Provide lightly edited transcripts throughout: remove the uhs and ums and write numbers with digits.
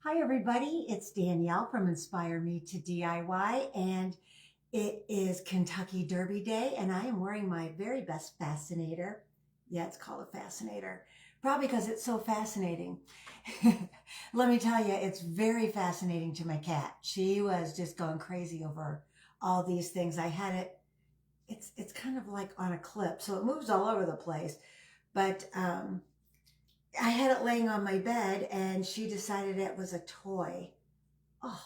Hi, everybody. It's Danielle from Inspire Me to DIY, and it is Kentucky Derby Day, and I am wearing my very best fascinator. Yeah, it's called a fascinator, probably because it's so fascinating. Let me tell you, it's very fascinating to my cat. She was just going crazy over all these things. I had it. It's kind of like on a clip, so it moves all over the place. But I had it laying on my bed and she decided it was a toy. Oh,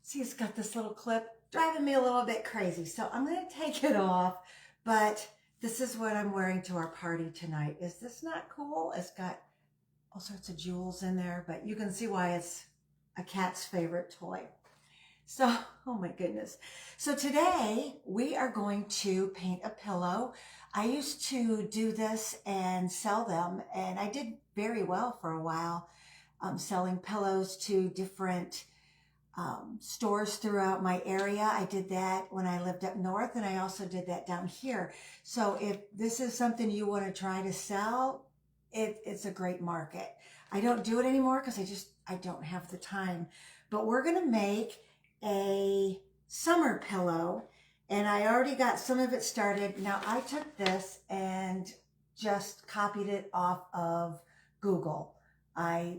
see, it's got this little clip driving me a little bit crazy. So I'm going to take it off, but this is what I'm wearing to our party tonight. Is this not cool? It's got all sorts of jewels in there, but you can see why it's a cat's favorite toy. So, oh my goodness. So today we are going to paint a pillow. I used to do this and sell them, and I did very well for a while, selling pillows to different stores throughout my area. I did that when I lived up north, and I also did that down here. So if this is something you want to try to sell, it's a great market. I don't do it anymore because I don't have the time. But we're going to make a summer pillow, and I already got some of it started. Now I took this and just copied it off of Google. I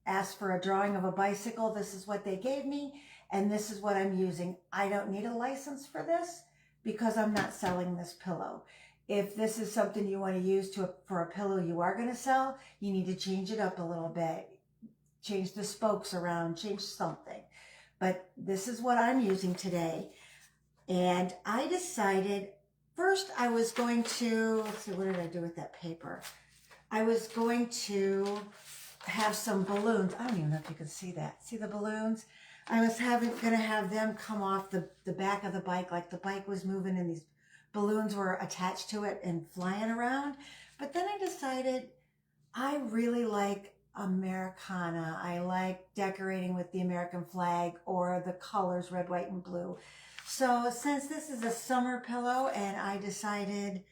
asked for a drawing of a bicycle. This is what they gave me, and this is what I'm using. I don't need a license for this because I'm not selling this pillow. If this is something you want to use for a pillow you are going to sell, you need to change it up a little bit, change the spokes around, change something. But this is what I'm using today. And I decided first I was going to, let's see, what did I do with that paper? I was going to have some balloons. I don't even know if you can see that. See the balloons? I was going to have them come off the back of the bike, like the bike was moving and these balloons were attached to it and flying around. But then I decided I really like Americana. I like decorating with the American flag or the colors red, white, and blue. So since this is a summer pillow and I decided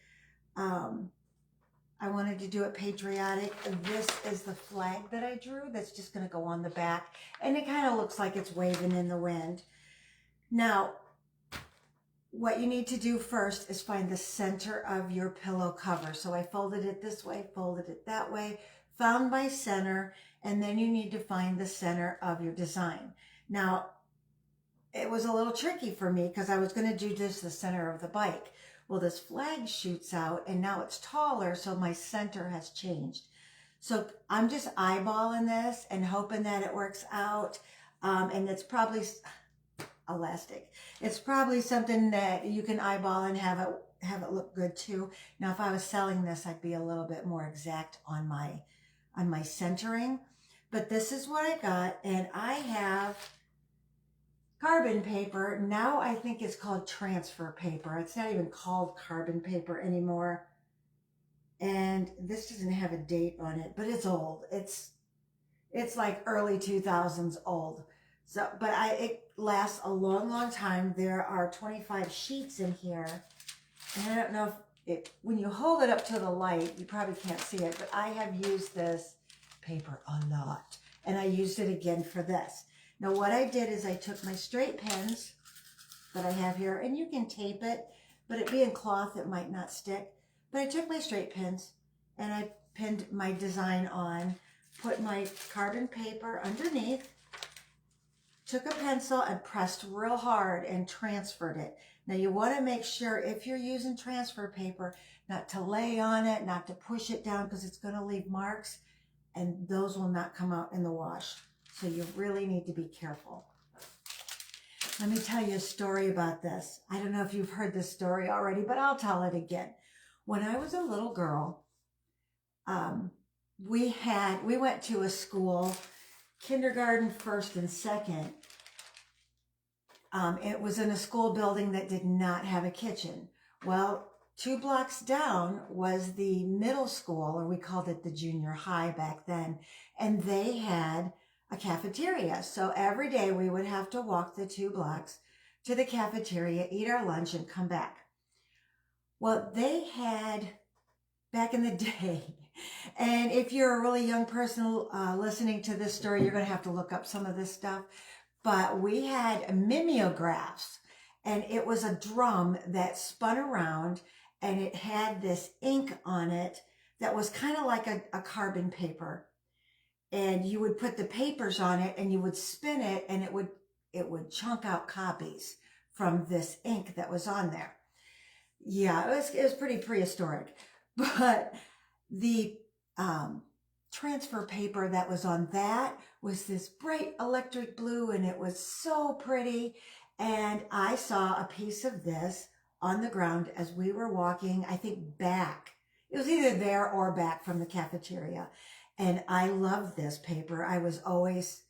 I wanted to do it patriotic, this is the flag that I drew that's just going to go on the back. And it kind of looks like it's waving in the wind. Now, what you need to do first is find the center of your pillow cover. So I folded it this way, folded it that way, found my center, and then you need to find the center of your design. Now, it was a little tricky for me because I was going to do this the center of the bike. Well, this flag shoots out and now it's taller, so my center has changed. So I'm just eyeballing this and hoping that it works out. And it's probably elastic. It's probably something that you can eyeball and have it look good too. Now, if I was selling this, I'd be a little bit more exact on my centering. But this is what I got, and I have carbon paper. Now I think it's called transfer paper. It's not even called carbon paper anymore. And this doesn't have a date on it, but it's old. It's like early 2000s old. So, but it lasts a long, long time. There are 25 sheets in here. And I don't know if when you hold it up to the light, you probably can't see it, but I have used this paper a lot. And I used it again for this. Now what I did is I took my straight pins that I have here, and you can tape it, but it being cloth, it might not stick. But I took my straight pins and I pinned my design on, put my carbon paper underneath, took a pencil and pressed real hard and transferred it. Now you want to make sure if you're using transfer paper not to lay on it, not to push it down because it's going to leave marks and those will not come out in the wash. So you really need to be careful. Let me tell you a story about this. I don't know if you've heard this story already, but I'll tell it again. When I was a little girl, we went to a school, kindergarten, first and second. It was in a school building that did not have a kitchen. Well, 2 blocks down was the middle school, or we called it the junior high back then, and they had a cafeteria. So every day we would have to walk the 2 blocks to the cafeteria, eat our lunch, and come back. Well, they had, back in the day, And if you're a really young person listening to this story, you're going to have to look up some of this stuff. But we had mimeographs, and it was a drum that spun around, and it had this ink on it that was kind of like a carbon paper. And you would put the papers on it, and you would spin it, and it would chunk out copies from this ink that was on there. Yeah, it was pretty prehistoric. But the transfer paper that was on that was this bright electric blue, and it was so pretty. And I saw a piece of this on the ground as we were walking, I think back. It was either there or back from the cafeteria. And I loved this paper. I was always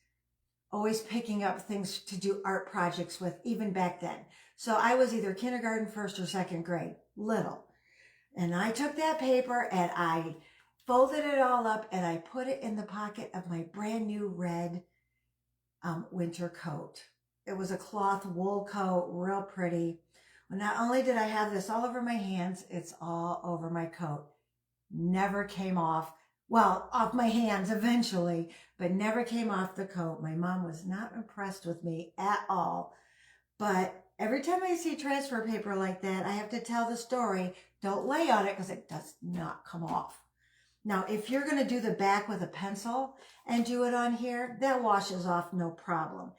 picking up things to do art projects with, even back then. So I was either kindergarten, first or second grade, little. And I took that paper and I folded it all up and I put it in the pocket of my brand new red winter coat. It was a cloth wool coat, real pretty. Well, not only did I have this all over my hands, it's all over my coat. Never came off. Well, off my hands eventually, but never came off the coat. My mom was not impressed with me at all. But every time I see transfer paper like that, I have to tell the story. Don't lay on it because it does not come off. Now, if you're going to do the back with a pencil and do it on here, that washes off no problem.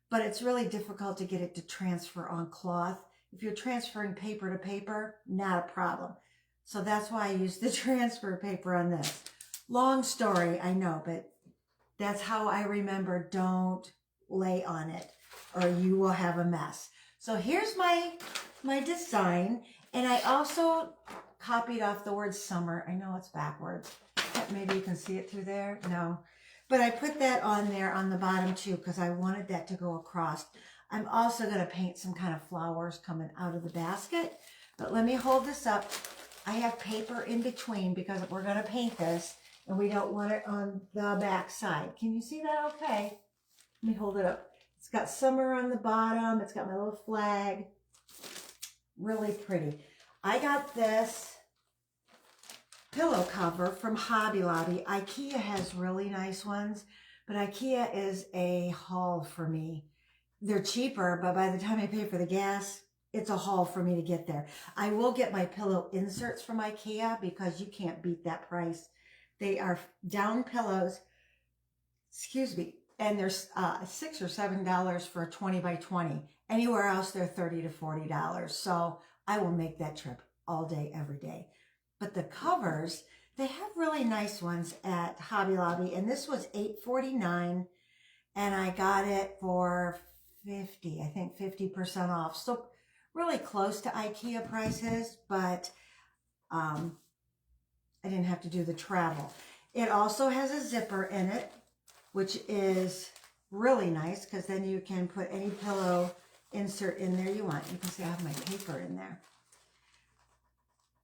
But it's really difficult to get it to transfer on cloth. If you're transferring paper to paper, not a problem. So that's why I use the transfer paper on this. Long story, I know, but that's how I remember. Don't lay on it or you will have a mess. So here's my design. And I also copied off the word summer. I know it's backwards. Maybe you can see it through there. No. But I put that on there on the bottom too because I wanted that to go across. I'm also going to paint some kind of flowers coming out of the basket. But let me hold this up. I have paper in between because we're going to paint this. And we don't want it on the back side. Can you see that okay? Let me hold it up. It's got summer on the bottom. It's got my little flag. Really pretty. I got this pillow cover from Hobby Lobby. IKEA has really nice ones, but IKEA is a haul for me. They're cheaper, but by the time I pay for the gas, it's a haul for me to get there. I will get my pillow inserts from IKEA because you can't beat that price. They are down pillows, excuse me, and they're $6 or $7 for a 20 by 20. Anywhere else, they're $30 to $40. So I will make that trip all day, every day. But the covers, they have really nice ones at Hobby Lobby, and this was $8.49, and I got it for 50, I think 50% off. So really close to IKEA prices, but I didn't have to do the travel. It also has a zipper in it, which is really nice because then you can put any pillow insert in there you want. You can see I have my paper in there.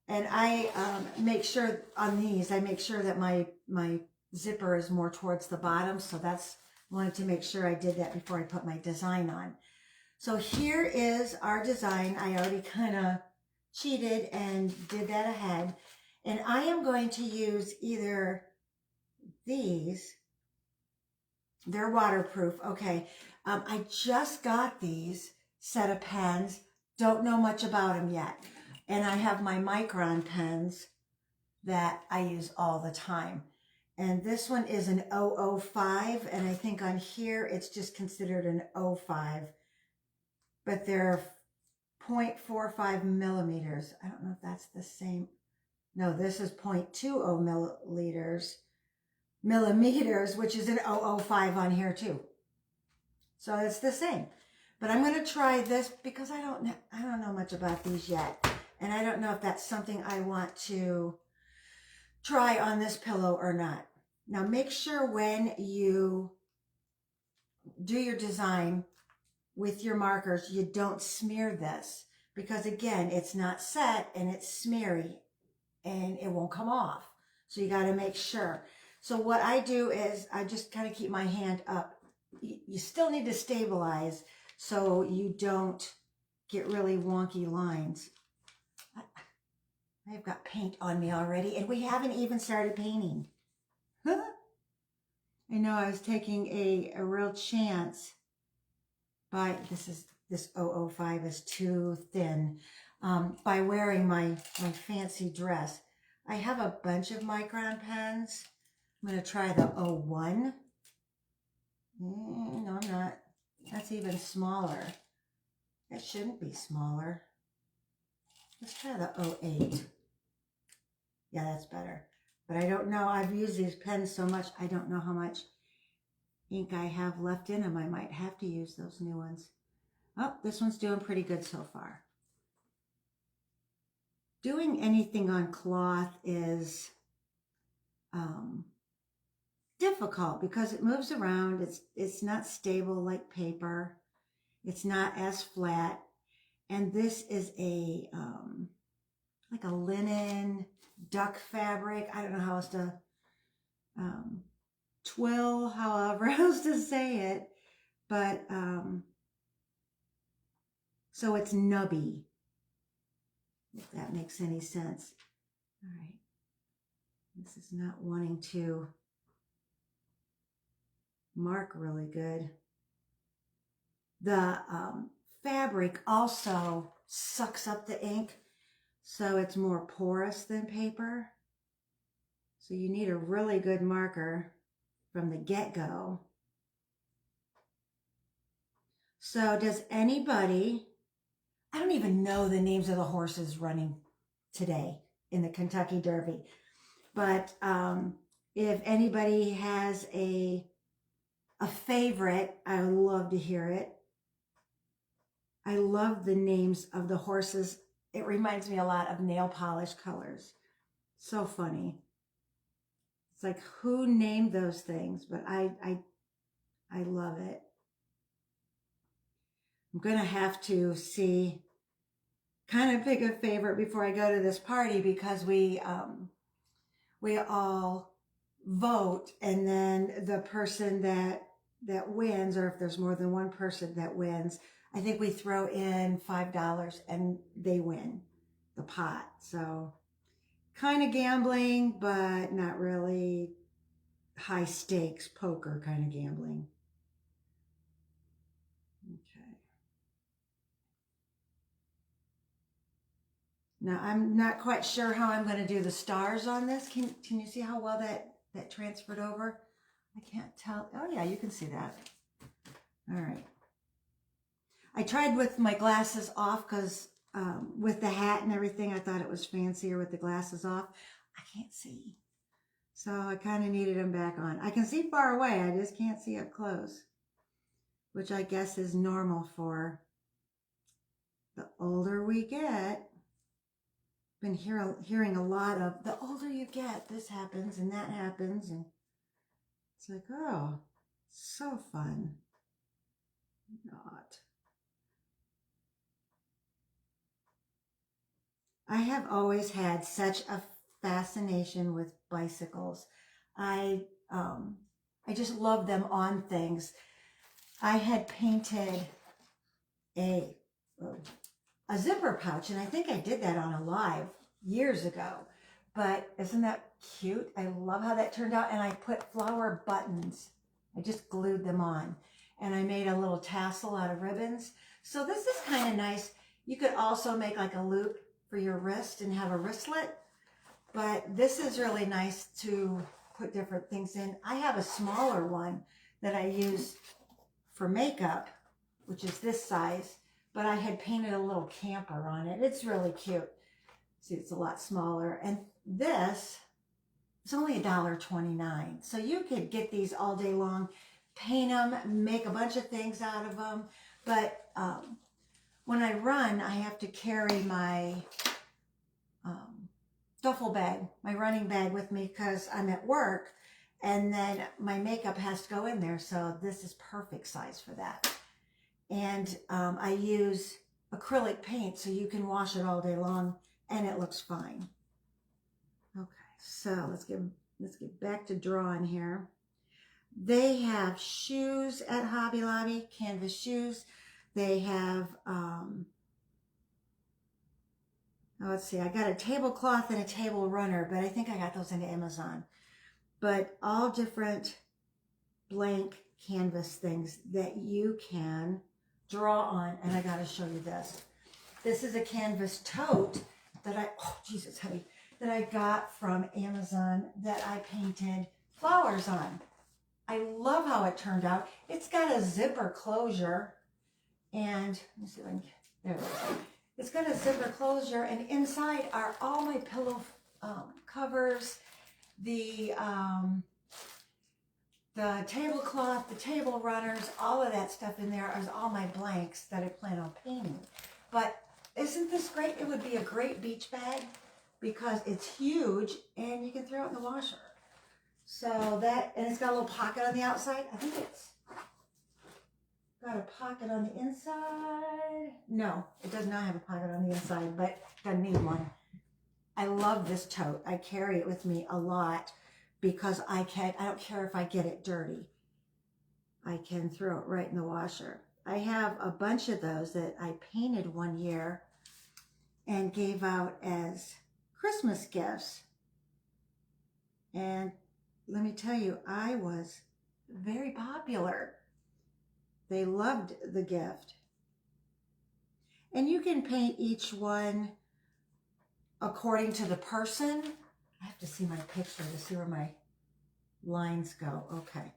And I make sure on these, I make sure that my zipper is more towards the bottom. So that's, wanted to make sure I did that before I put my design on. So here is our design. I already kind of cheated and did that ahead. And I am going to use either these. They're waterproof. Okay. I just got these set of pens. Don't know much about them yet. And I have my Micron pens that I use all the time. And this one is an 005. And I think on here, it's just considered an 05. But they're 0.45 millimeters. I don't know if that's the same. No, this is 0.20 millimeters, which is an 005 on here too. So it's the same. But I'm going to try this because I don't know much about these yet. And I don't know if that's something I want to try on this pillow or not. Now make sure when you do your design with your markers, you don't smear this. Because again, it's not set and it's smeary and it won't come off. So you got to make sure. So what I do is I just kind of keep my hand up. You still need to stabilize so you don't get really wonky lines. I've got paint on me already, and we haven't even started painting. I know I was taking a real chance by, this 005 is too thin, by wearing my fancy dress. I have a bunch of Micron pens. I'm going to try the 01. No, I'm not. That's even smaller. It shouldn't be smaller. Let's try the 08. Yeah, that's better. But I don't know. I've used these pens so much, I don't know how much ink I have left in them. I might have to use those new ones. Oh, this one's doing pretty good so far. Doing anything on cloth is difficult because it moves around. It's not stable like paper. It's not as flat. And this is a like a linen duck fabric. I don't know how else to twill, however else to say it, but so it's nubby, if that makes any sense. All right, this is not wanting to mark really good. The fabric also sucks up the ink, so it's more porous than paper. So you need a really good marker from the get-go. So does anybody, I don't even know the names of the horses running today in the Kentucky Derby, but if anybody has a favorite, I would love to hear it. I love the names of the horses. It reminds me a lot of nail polish colors. So funny. It's like, who named those things? But I love it. I'm going to have to kind of pick a favorite before I go to this party, because we all vote, and then the person that wins, or if there's more than one person that wins, I think we throw in $5 and they win the pot. So kind of gambling, but not really high stakes poker kind of gambling. Okay. Now I'm not quite sure how I'm going to do the stars on this. Can you see how well that transferred over? I can't tell. Oh yeah, you can see that. All right. I tried with my glasses off because with the hat and everything, I thought it was fancier with the glasses off. I can't see. So I kind of needed them back on. I can see far away. I just can't see up close, which I guess is normal for the older we get. Been hearing a lot of, the older you get, this happens and that happens. And it's like, oh, so fun. Not. I have always had such a fascination with bicycles. I just love them on things. I had painted a zipper pouch, and I think I did that on a live years ago. But isn't that cute? I love how that turned out. And I put flower buttons. I just glued them on. And I made a little tassel out of ribbons. So this is kind of nice. You could also make like a loop for your wrist and have a wristlet. But this is really nice to put different things in. I have a smaller one that I use for makeup, which is this size. But I had painted a little camper on it. It's really cute. See, it's a lot smaller. And this is only $1.29. So you could get these all day long, paint them, make a bunch of things out of them. But when I run, I have to carry my duffel bag, my running bag with me because I'm at work. And then my makeup has to go in there. So this is perfect size for that. And I use acrylic paint so you can wash it all day long and it looks fine. Okay, so let's get back to drawing here. They have shoes at Hobby Lobby, canvas shoes. They have, let's see, I got a tablecloth and a table runner, but I think I got those into Amazon. But all different blank canvas things that you can draw on. And I got to show you this. This is a canvas tote that oh Jesus, heavy, that I got from Amazon that I painted flowers on. I love how it turned out. It's got a zipper closure, and let me see if I can, there it is. It's got a zipper closure, and inside are all my pillow covers, the tablecloth, the table runners, all of that stuff in there is all my blanks that I plan on painting. But isn't this great? It would be a great beach bag because it's huge and you can throw it in the washer. So that, and it's got a little pocket on the outside. I think it's got a pocket on the inside. No, it does not have a pocket on the inside, but doesn't need one. I love this tote. I carry it with me a lot because I don't care if I get it dirty. I can throw it right in the washer. I have a bunch of those that I painted one year and gave out as Christmas gifts. And let me tell you, I was very popular. They loved the gift. And you can paint each one according to the person. I have to see my picture to see where my lines go. Okay.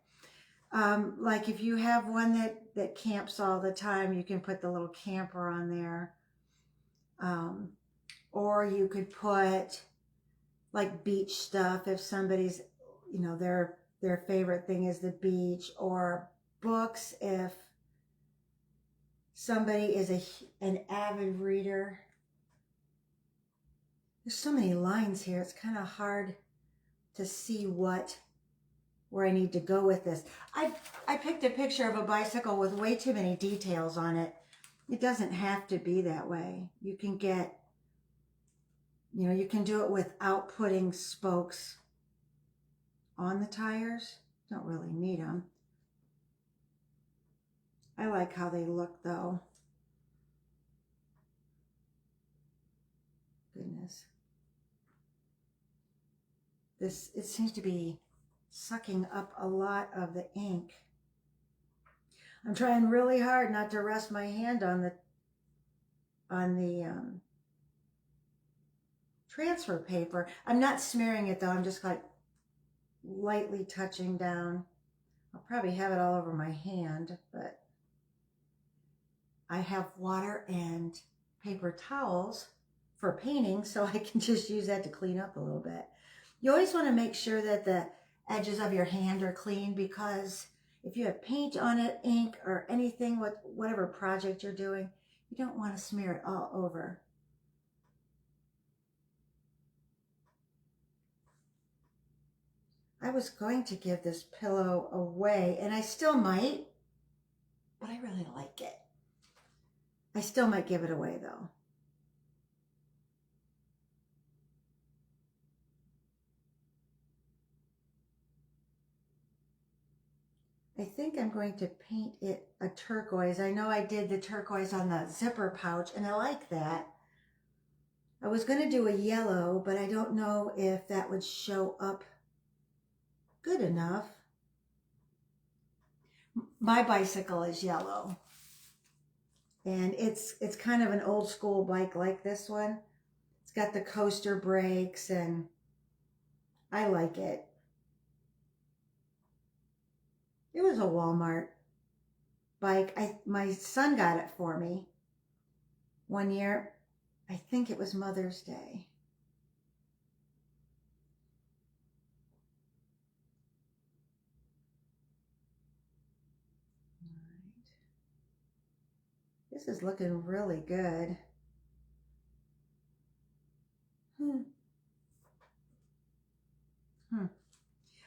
Like if you have one that camps all the time, you can put the little camper on there. Or you could put like beach stuff if somebody's, you know, their favorite thing is the beach, or books if somebody is an avid reader. There's so many lines here. It's kind of hard to see where I need to go with this. I picked a picture of a bicycle with way too many details on it. It doesn't have to be that way. You can get, you know, you can do it without putting spokes on the tires. Don't really need them. I like how they look though. Goodness. It seems to be sucking up a lot of the ink. I'm trying really hard not to rest my hand on the transfer paper. I'm not smearing it though. I'm just like lightly touching down. I'll probably have it all over my hand, but I have water and paper towels for painting, so I can just use that to clean up a little bit. You always want to make sure that the edges of your hand are clean, because if you have paint on it, ink, or anything, whatever project you're doing, you don't want to smear it all over. I was going to give this pillow away, and I still might, but I really like it. I still might give it away though. I think I'm going to paint it a turquoise. I know I did the turquoise on the zipper pouch, and I like that. I was going to do a yellow, but I don't know if that would show up good enough. My bicycle is yellow, and it's kind of an old school bike like this one. It's got the coaster brakes, and I like it. It was a Walmart bike. My son got it for me one year. I think it was Mother's Day. Right. This is looking really good.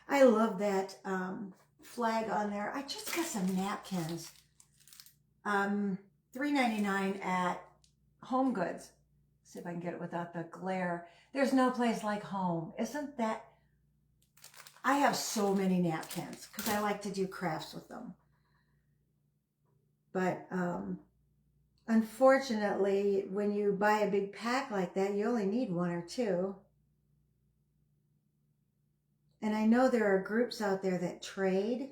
I love that flag on there. I just got some napkins. $3.99 at Home Goods. See if I can get it without the glare. There's no place like home. Isn't that? I have so many napkins because I like to do crafts with them. But Unfortunately, when you buy a big pack like that, you only need one or two. And I know there are groups out there that trade.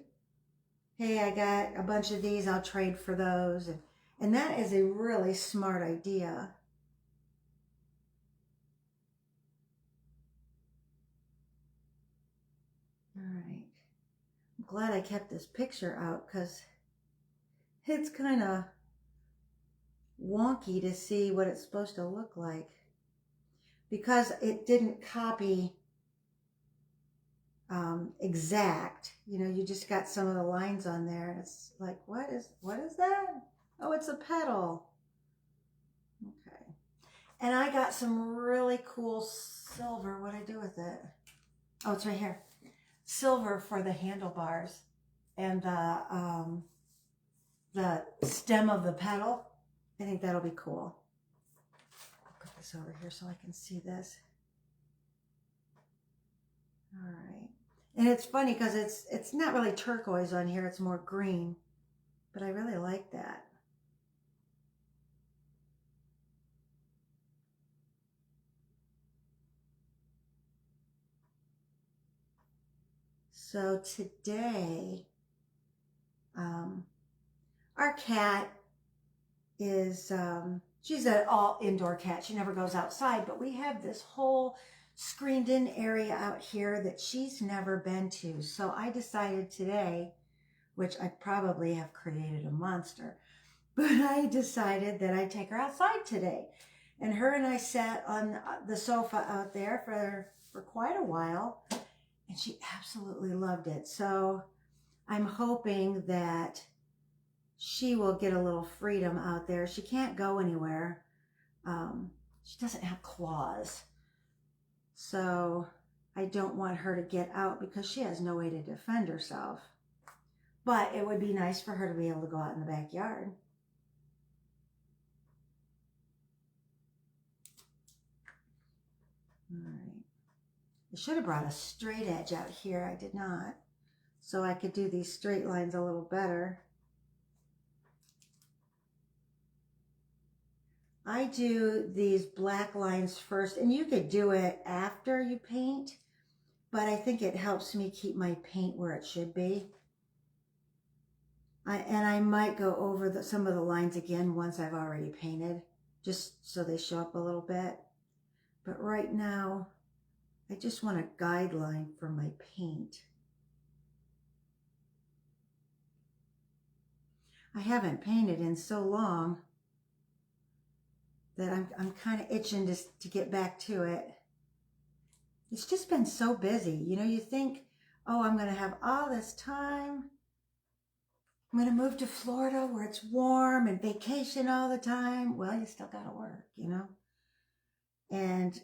Hey, I got a bunch of these, I'll trade for those. And that is a really smart idea. All right. I'm glad I kept this picture out because it's kind of wonky to see what it's supposed to look like. Because it didn't copy exact, you just got some of the lines on there and it's like, what is that? Oh, it's a petal. Okay. And I got some really cool silver. What do I do with it? Oh, it's right here. Silver for the handlebars and the stem of the petal. I think that'll be cool. I'll put this over here so I can see this. All right. And it's funny because it's not really turquoise on here. It's more green. But I really like that. So today, our cat is, she's an all indoor cat. She never goes outside, but we have this whole screened in area out here that she's never been to. So I decided today, which I probably have created a monster, but I decided that I'd take her outside today. And her and I sat on the sofa out there for quite a while, and she absolutely loved it. So I'm hoping that she will get a little freedom out there. She can't go anywhere. She doesn't have claws. So I don't want her to get out because she has no way to defend herself. But it would be nice for her to be able to go out in the backyard. All right. I should have brought a straight edge out here. I did not. So I could do these straight lines a little better. I do these black lines first, and you could do it after you paint, but I think it helps me keep my paint where it should be. And I might go over some of the lines again once I've already painted, just so they show up a little bit. But right now, I just want a guideline for my paint. I haven't painted in so long that I'm kind of itching to get back to it. It's just been so busy. You think, oh, I'm going to have all this time. I'm going to move to Florida where it's warm and vacation all the time. Well, you still got to work, And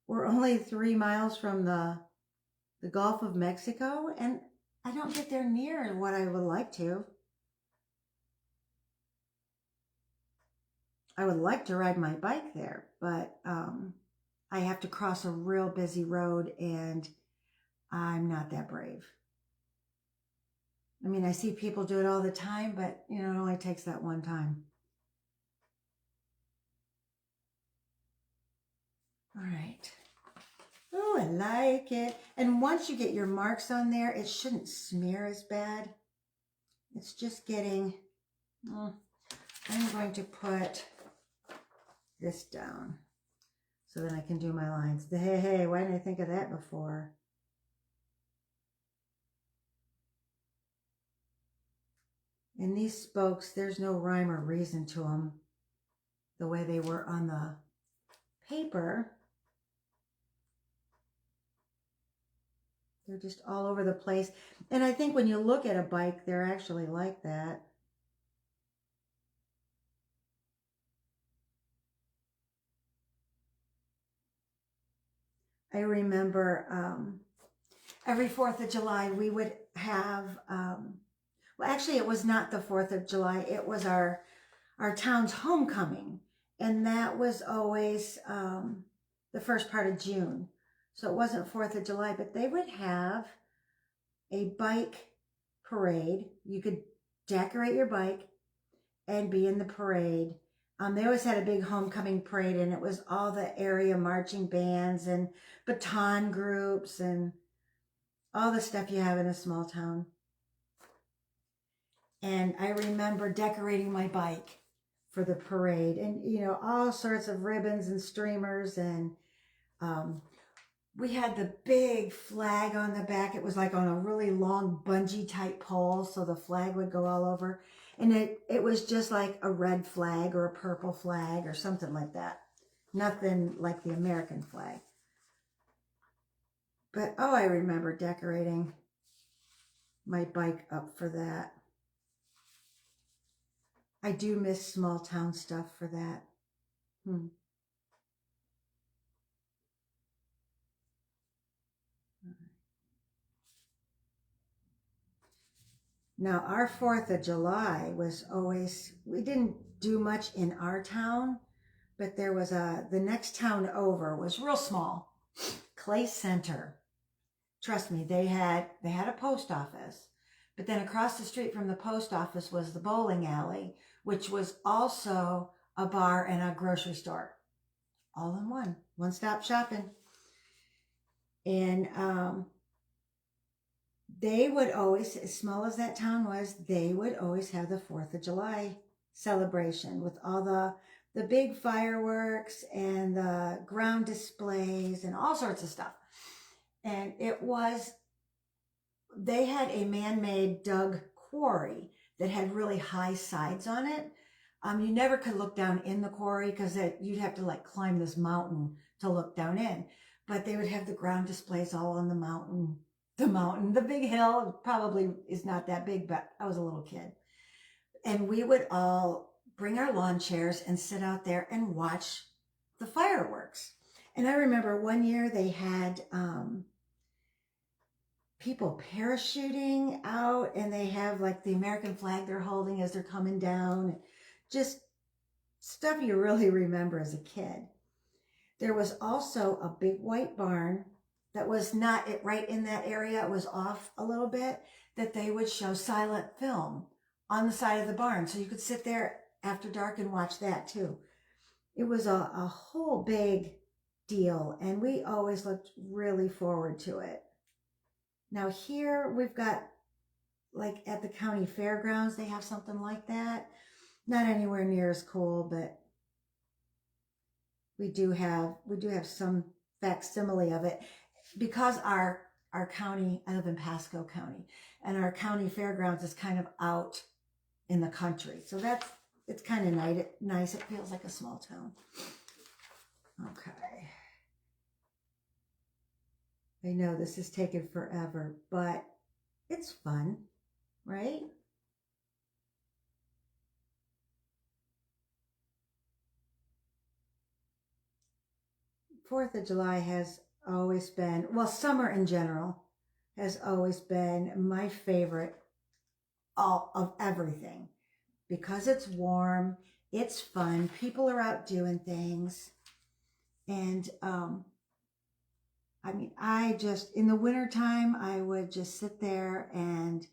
we're only 3 miles from the Gulf of Mexico, and I don't get there near what I would like to. I would like to ride my bike there, but I have to cross a real busy road, and I'm not that brave. I mean, I see people do it all the time, but, it only takes that one time. All right. Oh, I like it. And once you get your marks on there, it shouldn't smear as bad. It's just getting, I'm going to put this down so that I can do my lines. Hey, why didn't I think of that before? And these spokes, there's no rhyme or reason to them the way they were on the paper. They're just all over the place. And I think when you look at a bike, they're actually like that. I remember every 4th of July we would have, well, actually it was not the 4th of July. It was our town's homecoming. And that was always the first part of June. So it wasn't 4th of July, but they would have a bike parade. You could decorate your bike and be in the parade. They always had a big homecoming parade, and it was all the area marching bands and baton groups and all the stuff you have in a small town. And I remember decorating my bike for the parade, and all sorts of ribbons and streamers, and we had the big flag on the back. It was like on a really long bungee type pole, so the flag would go all over. And it was just like a red flag or a purple flag or something like that. Nothing like the American flag. But I remember decorating my bike up for that. I do miss small town stuff for that. Now, our 4th of July was always, we didn't do much in our town, but there was the next town over was real small, Clay Center. Trust me, they had a post office, but then across the street from the post office was the bowling alley, which was also a bar and a grocery store, all in one-stop shopping. And they would always, as small as that town was, they would always have the 4th of July celebration with all the big fireworks and the ground displays and all sorts of stuff. And they had a man-made dug quarry that had really high sides on it. You never could look down in the quarry because you'd have to like climb this mountain to look down in. But they would have the ground displays all on the mountain. The big hill probably is not that big, but I was a little kid. And we would all bring our lawn chairs and sit out there and watch the fireworks. And I remember one year they had people parachuting out, and they have like the American flag they're holding as they're coming down. Just stuff you really remember as a kid. There was also a big white barn that was not right in that area. It was off a little bit, that they would show silent film on the side of the barn. So you could sit there after dark and watch that too. It was a whole big deal, and we always looked really forward to it. Now here we've got, like at the county fairgrounds, they have something like that. Not anywhere near as cool, but we do have some facsimile of it, because our county, I live in Pasco County, and our county fairgrounds is kind of out in the country. So it's kind of nice. It feels like a small town. Okay. I know this is taking forever, but it's fun, right? 4th of July has always been, well, summer in general has always been my favorite of everything, because it's warm, it's fun, people are out doing things. And I mean, in the wintertime, I would just sit there and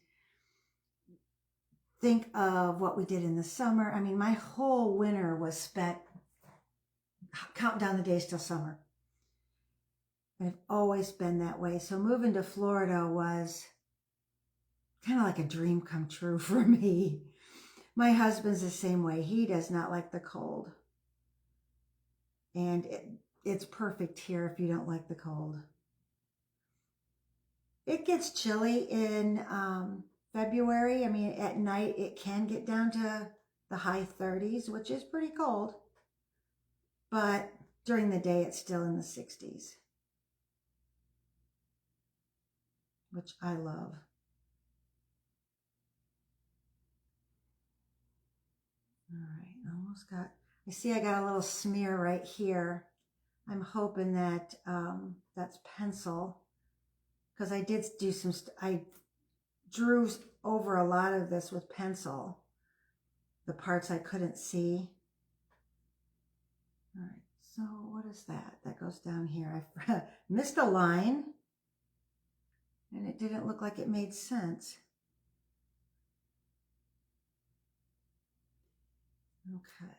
think of what we did in the summer. I mean, my whole winter was spent counting down the days till summer. I've always been that way. So moving to Florida was kind of like a dream come true for me. My husband's the same way. He does not like the cold. And it's perfect here if you don't like the cold. It gets chilly in February. I mean, at night it can get down to the high 30s, which is pretty cold. But during the day, it's still in the 60s, which I love. All right, almost got, I see I got a little smear right here. I'm hoping that that's pencil, because I did do I drew over a lot of this with pencil, the parts I couldn't see. All right, so what is that? That goes down here. I missed a line, and it didn't look like it made sense. Okay.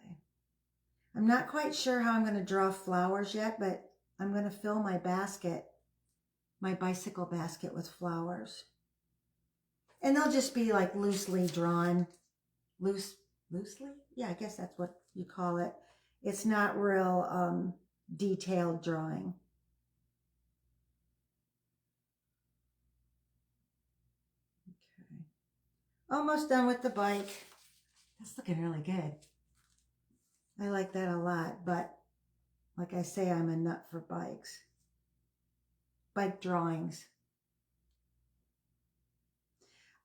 I'm not quite sure how I'm going to draw flowers yet, but I'm going to fill my basket, my bicycle basket, with flowers. And they'll just be like loosely drawn. Loosely? Yeah, I guess that's what you call it. It's not real detailed drawing. Okay. Almost done with the bike. That's looking really good. I like that a lot, but like I say, I'm a nut for bikes. Bike drawings.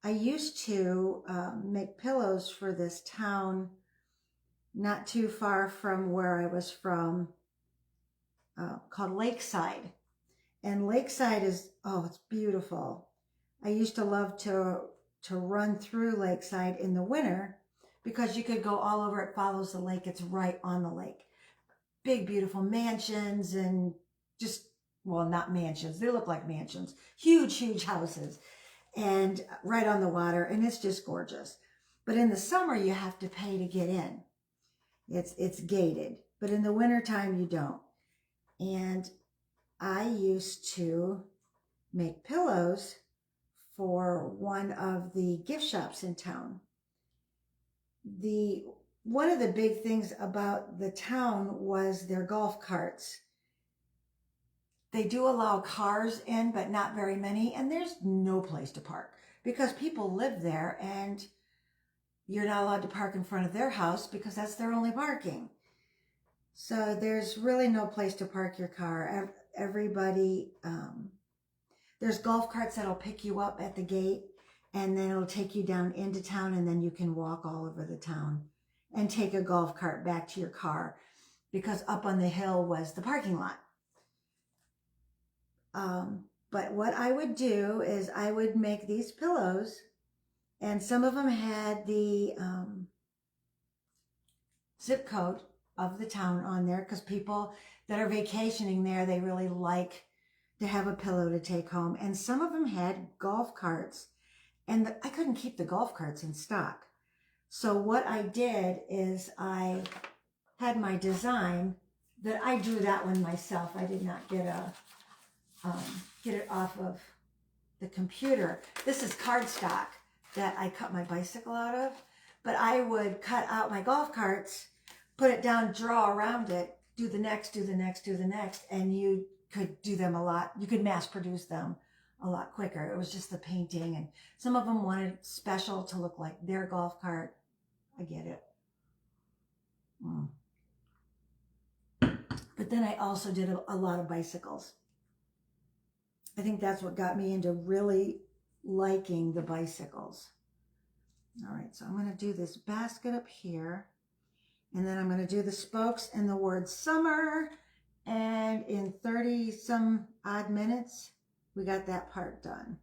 I used to make pillows for this town not too far from where I was from, called Lakeside. And Lakeside is, oh, it's beautiful. I used to love to run through Lakeside in the winter because you could go all over. It follows the lake. It's right on the lake. Big, beautiful mansions and just, well, not mansions. They look like mansions. Huge, huge houses and right on the water. And it's just gorgeous. But in the summer, you have to pay to get in. It's gated. But in the wintertime, you don't. And I used to make pillows for one of the gift shops in town. One of the big things about the town was their golf carts. They do allow cars in, but not very many, and there's no place to park because people live there and you're not allowed to park in front of their house because that's their only parking. So there's really no place to park your car. Everybody, there's golf carts that'll pick you up at the gate and then it'll take you down into town and then you can walk all over the town and take a golf cart back to your car because up on the hill was the parking lot. But what I would do is I would make these pillows, and some of them had the zip code of the town on there because people that are vacationing there, they really like to have a pillow to take home. And some of them had golf carts, and I couldn't keep the golf carts in stock. So what I did is I had my design that I drew that one myself. I did not get it off of the computer. This is cardstock that I cut my bicycle out of, but I would cut out my golf carts, put it down, draw around it, do the next, and you could do them a lot. You could mass produce them a lot quicker. It was just the painting, and some of them wanted special to look like their golf cart. I get it. But then I also did a lot of bicycles. I think that's what got me into really liking the bicycles. All right, so I'm going to do this basket up here, and then I'm going to do the spokes and the word summer, and in 30 some odd minutes, we got that part done.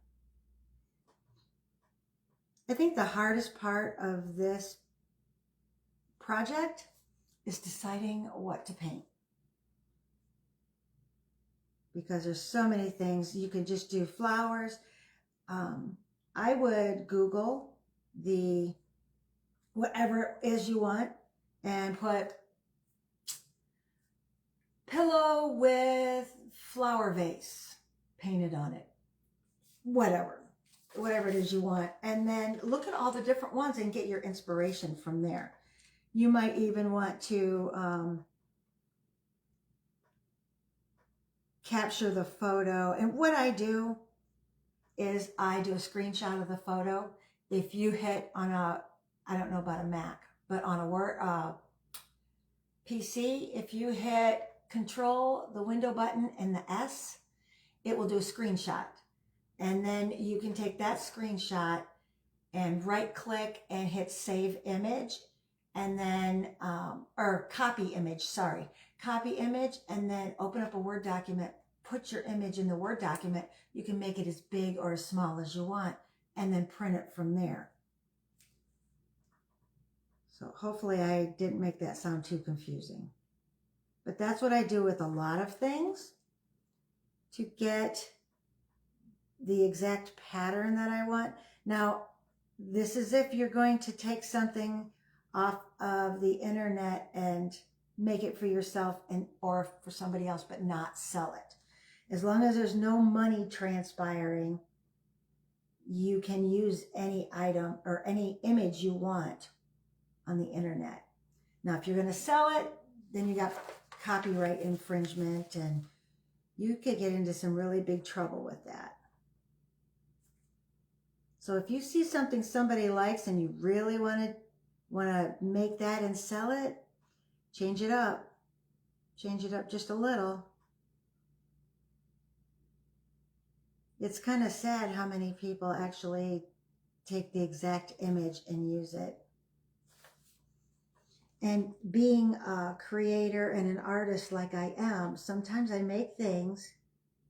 I think the hardest part of this project is deciding what to paint, because there's so many things. You can just do flowers. I would Google the whatever it is you want and put pillow with flower vase painted on it, whatever it is you want, and then look at all the different ones and get your inspiration from there. You might even want to capture the photo. And what I do is I do a screenshot of the photo. If you hit on a, I don't know about a Mac, but on a Word PC, if you hit Control, the window button, and the S, it will do a screenshot. And then you can take that screenshot and right click and hit Save Image, and then, or Copy Image, Copy Image, and then open up a Word document, put your image in the Word document. You can make it as big or as small as you want, and then print it from there. So hopefully I didn't make that sound too confusing. But that's what I do with a lot of things to get the exact pattern that I want. Now, this is if you're going to take something off of the internet and make it for yourself and or for somebody else, but not sell it. As long as there's no money transpiring, you can use any item or any image you want on the internet. Now, if you're going to sell it, then you got copyright infringement, and you could get into some really big trouble with that. So if you see something somebody likes and you really want to make that and sell it, change it up. Change it up just a little. It's kind of sad how many people actually take the exact image and use it. And being a creator and an artist like I am, sometimes I make things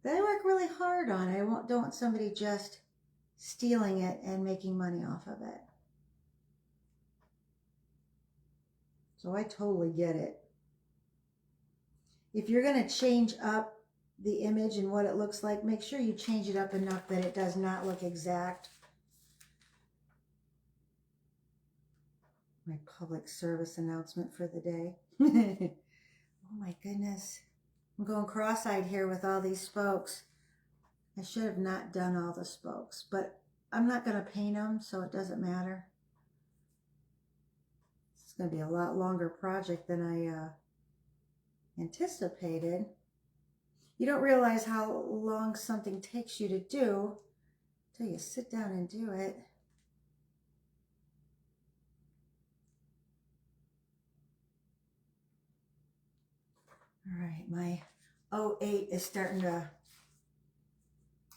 that I work really hard on. I don't want somebody just stealing it and making money off of it. So I totally get it. If you're going to change up the image and what it looks like, make sure you change it up enough that it does not look exact. My public service announcement for the day. Oh my goodness. I'm going cross-eyed here with all these spokes. I should have not done all the spokes, but I'm not going to paint them, so it doesn't matter. It's going to be a lot longer project than I anticipated. You don't realize how long something takes you to do until you sit down and do it. All right, my 08 is starting to...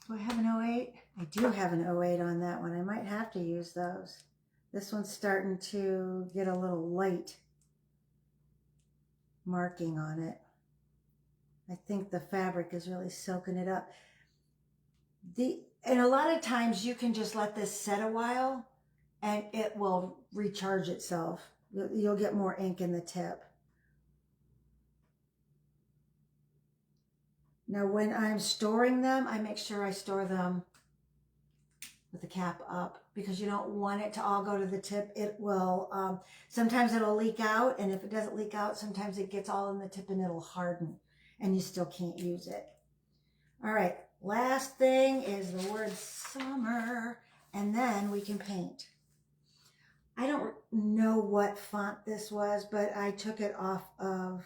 Do I have an 08? I do have an 08 on that one. I might have to use those. This one's starting to get a little light marking on it. I think the fabric is really soaking it up. And a lot of times you can just let this set a while and it will recharge itself. You'll get more ink in the tip. Now, when I'm storing them, I make sure I store them with the cap up because you don't want it to all go to the tip. It will, sometimes it'll leak out, and if it doesn't leak out, sometimes it gets all in the tip and it'll harden and you still can't use it. All right, last thing is the word summer, and then we can paint. I don't know what font this was, but I took it off of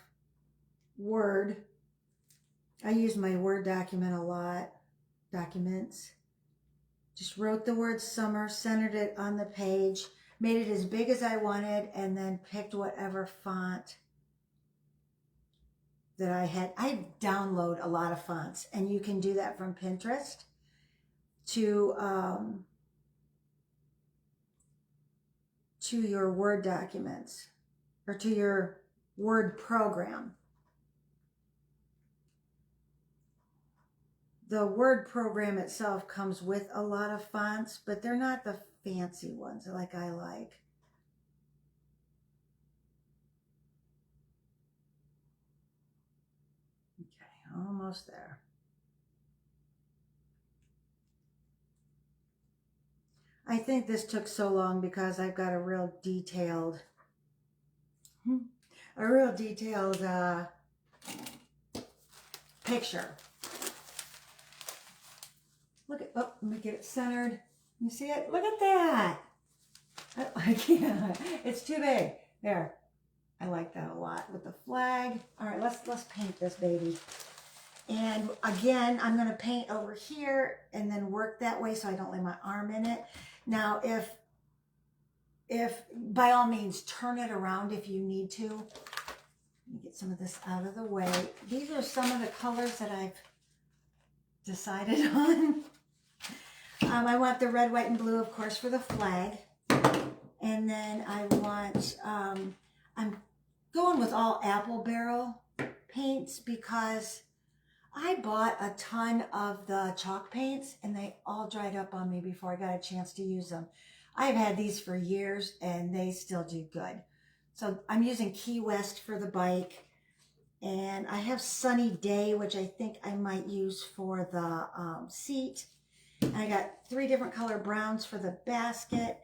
Word. I use my Word document a lot, documents. Just wrote the word summer, centered it on the page, made it as big as I wanted, and then picked whatever font that I had. I download a lot of fonts, and you can do that from Pinterest to your Word documents or to your Word program. The Word program itself comes with a lot of fonts, but they're not the fancy ones like I like. Okay, almost there. I think this took so long because I've got a real detailed picture. Look at, oh, let me get it centered. You see it? Look at that. I can't, it's too big. There. I like that a lot with the flag. All right, let's paint this baby. And again, I'm going to paint over here and then work that way so I don't lay my arm in it. Now, if by all means, turn it around if you need to. Let me get some of this out of the way. These are some of the colors that I've decided on. I want the red, white, and blue, of course, for the flag. And then I want, I'm going with all apple barrel paints because I bought a ton of the chalk paints and they all dried up on me before I got a chance to use them. I've had these for years and they still do good. So I'm using Key West for the bike. And I have Sunny Day, which I think I might use for the seat. And I got 3 different color browns for the basket.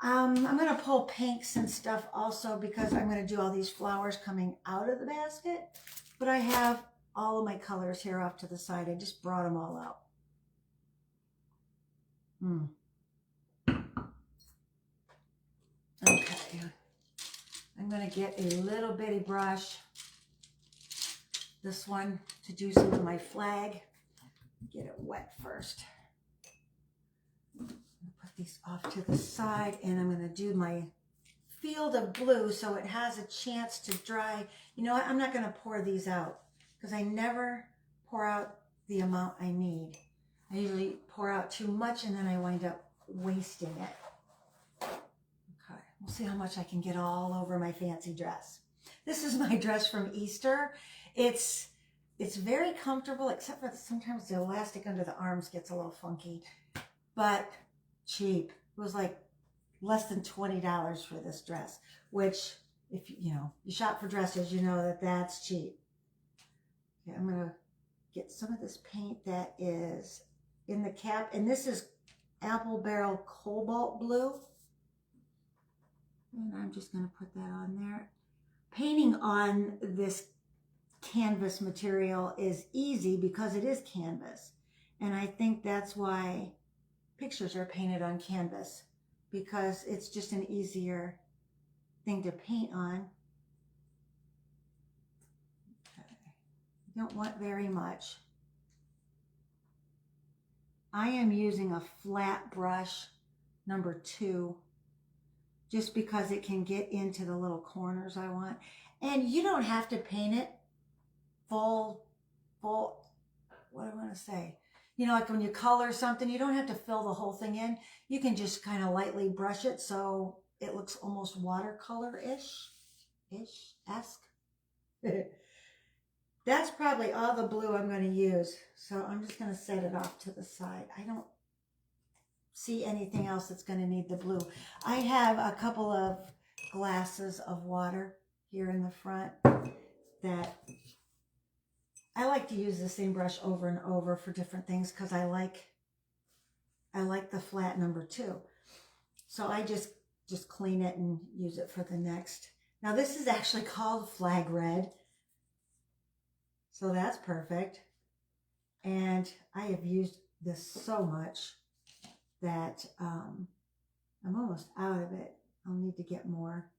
I'm going to pull pinks and stuff also because I'm going to do all these flowers coming out of the basket. But I have all of my colors here off to the side. I just brought them all out. Okay. I'm going to get a little bitty brush. This one to do some of my flag. Get it wet first. Put these off to the side, and I'm going to do my field of blue so it has a chance to dry. You know what? I'm not going to pour these out because I never pour out the amount I need. I usually pour out too much and then I wind up wasting it. Okay, we'll see how much I can get all over my fancy dress. This is my dress from Easter. It's very comfortable, except for sometimes the elastic under the arms gets a little funky, but cheap. It was like less than $20 for this dress, which if you shop for dresses, you know that that's cheap. Okay, I'm gonna get some of this paint that is in the cap, and this is Apple Barrel Cobalt Blue, and I'm just gonna put that on there. Painting on this canvas material is easy because it is canvas, and I think that's why pictures are painted on canvas, because it's just an easier thing to paint on. Okay. You don't want very much. I am using a flat brush, number 2, just because it can get into the little corners I want. And you don't have to paint it full, what do I want to say? You know, like when you color something, you don't have to fill the whole thing in. You can just kind of lightly brush it so it looks almost watercolor-esque. That's probably all the blue I'm going to use. So I'm just going to set it off to the side. I don't see anything else that's going to need the blue. I have a couple of glasses of water here in the front that I like to use the same brush over and over for different things because I like the flat number 2. So I just clean it and use it for the next. Now this is actually called Flag Red. So that's perfect. And I have used this so much that I'm almost out of it. I'll need to get more.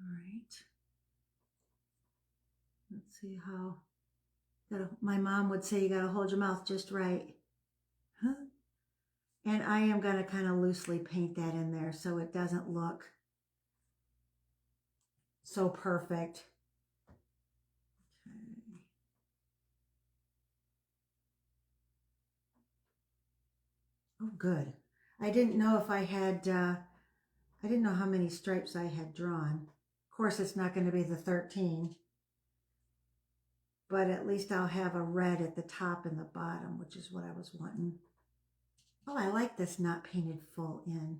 All right. Let's see how, my mom would say you gotta hold your mouth just right. Huh? And I am gonna kind of loosely paint that in there so it doesn't look so perfect. Okay. Oh, good. I didn't know if I had, I didn't know how many stripes I had drawn. Of course, it's not going to be the 13. But at least I'll have a red at the top and the bottom, which is what I was wanting. Oh, I like this not painted full in.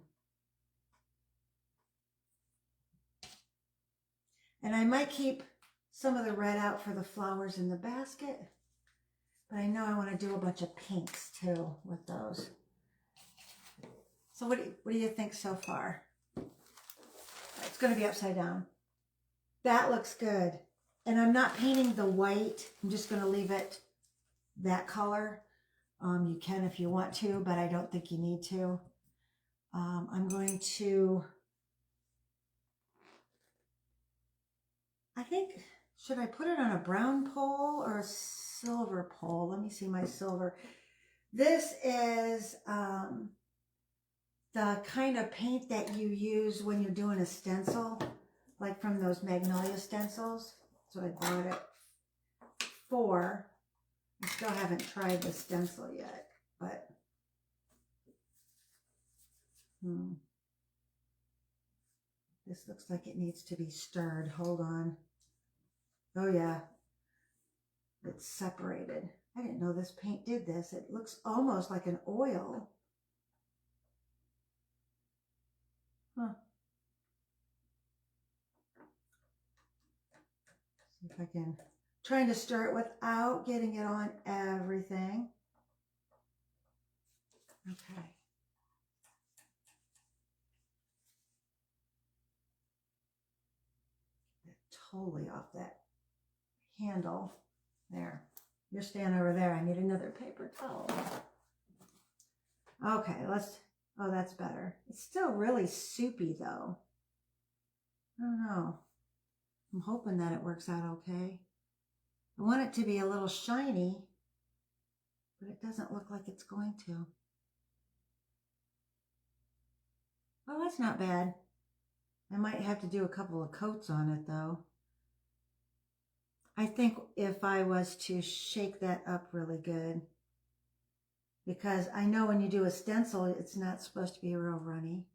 And I might keep some of the red out for the flowers in the basket, but I know I want to do a bunch of pinks too with those. So what do you think so far? It's going to be upside down. That looks good. And I'm not painting the white. I'm just going to leave it that color. You can if you want to, but I don't think you need to. I'm going to, I think, should I put it on a brown pole or a silver pole? Let me see my silver. This is the kind of paint that you use when you're doing a stencil, like from those Magnolia stencils. That's what I bought it for. I still haven't tried the stencil yet, but this looks like it needs to be stirred. Hold on. Oh yeah, it's separated. I didn't know this paint did this. It looks almost like an oil. Huh. See if I can, trying to stir it without getting it on everything. Okay. Totally off that handle. There. You're standing over there. I need another paper towel. Okay, oh, that's better. It's still really soupy though. I don't know. I'm hoping that it works out okay. I want it to be a little shiny, but it doesn't look like it's going to. Oh, that's not bad. I might have to do a couple of coats on it though. I think if I was to shake that up really good, because I know when you do a stencil, it's not supposed to be real runny.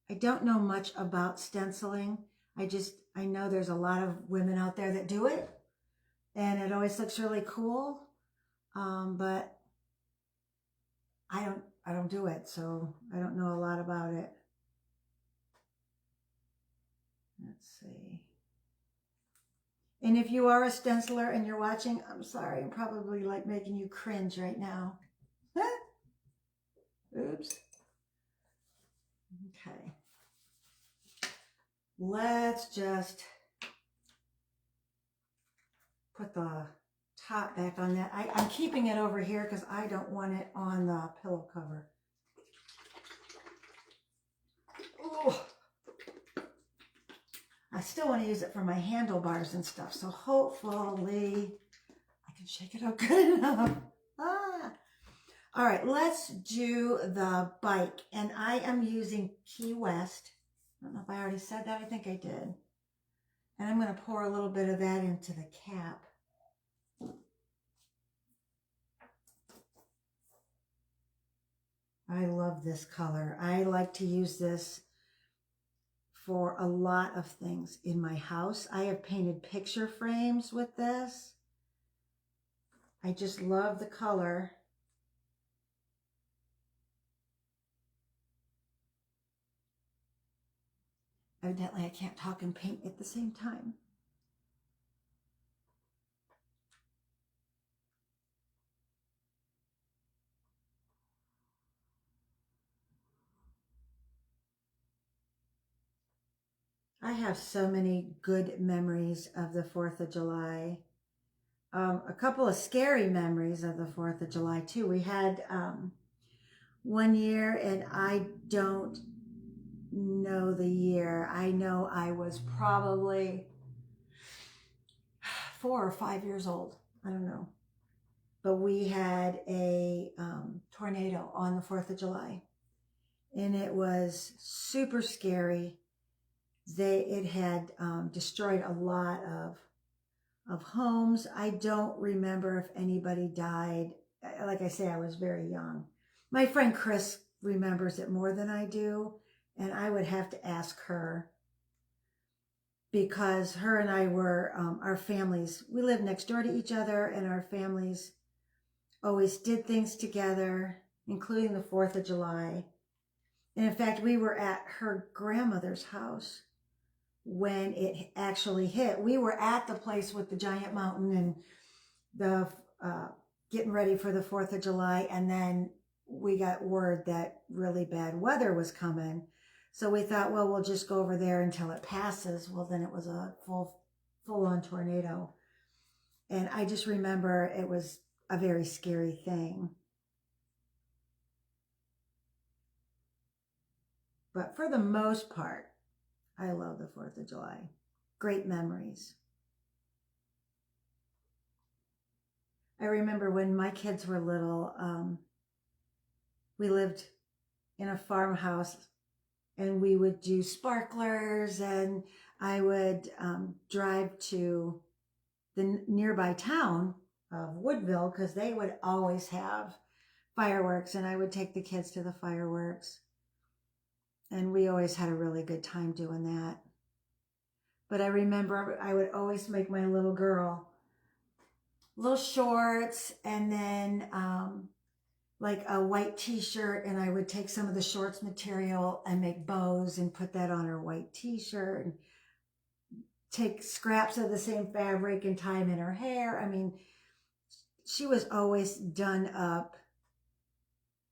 I don't know much about stenciling. I know there's a lot of women out there that do it, and it always looks really cool. But I don't do it, so I don't know a lot about it. Let's see. And if you are a stenciler and you're watching, I'm sorry, I'm probably like making you cringe right now. Oops. Okay. Let's just put the top back on that. I'm keeping it over here because I don't want it on the pillow cover. Oh, I still want to use it for my handlebars and stuff, so hopefully I can shake it up good enough. All right, let's do the bike, and I am using Key West. I don't know if I already said that. I think I did. And I'm going to pour a little bit of that into the cap. I love this color. I like to use this for a lot of things in my house. I have painted picture frames with this. I just love the color. Evidently, I can't talk and paint at the same time. I have so many good memories of the 4th of July. A couple of scary memories of the 4th of July too. We had one year, and I don't know the year. I know I was probably 4 or 5 years old. I don't know. But we had a tornado on the 4th of July, and it was super scary. It had destroyed a lot of homes. I don't remember if anybody died. Like I say, I was very young. My friend Chris remembers it more than I do, and I would have to ask her, because her and I were, our families, we lived next door to each other, and our families always did things together, including the 4th of July. And in fact, we were at her grandmother's house when it actually hit. We were at the place with the giant mountain and the getting ready for the 4th of July, and then we got word that really bad weather was coming. So we thought, well, we'll just go over there until it passes. Well, then it was a full-on tornado. And I just remember it was a very scary thing. But for the most part, I love the 4th of July. Great memories. I remember when my kids were little, we lived in a farmhouse, and we would do sparklers, and I would drive to the nearby town of Woodville, because they would always have fireworks, and I would take the kids to the fireworks. And we always had a really good time doing that. But I remember I would always make my little girl little shorts, and then like a white t-shirt, and I would take some of the shorts material and make bows and put that on her white t-shirt, and take scraps of the same fabric and tie them in her hair. I mean, she was always done up.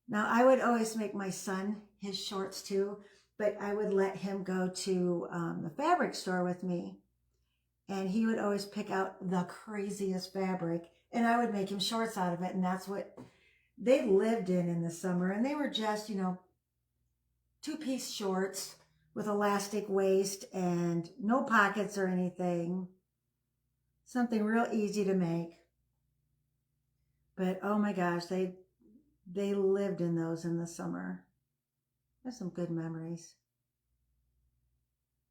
Now, I would always make my son his shorts too, but I would let him go to the fabric store with me, and he would always pick out the craziest fabric, and I would make him shorts out of it, and that's what they lived in the summer. And they were just, you know, two-piece shorts with elastic waist and no pockets or anything. Something real easy to make. But oh my gosh, they lived in those in the summer. There's some good memories.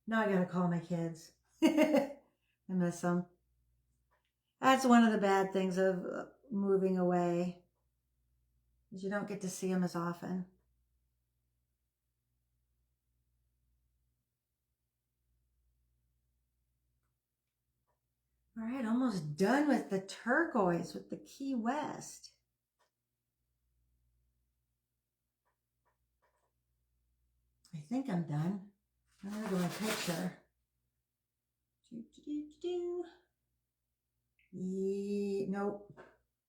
Now I gotta call my kids. I miss them. That's one of the bad things of moving away, is you don't get to see them as often. All right, almost done with the turquoise with the Key West. I think I'm done. I'm gonna go my picture. Nope,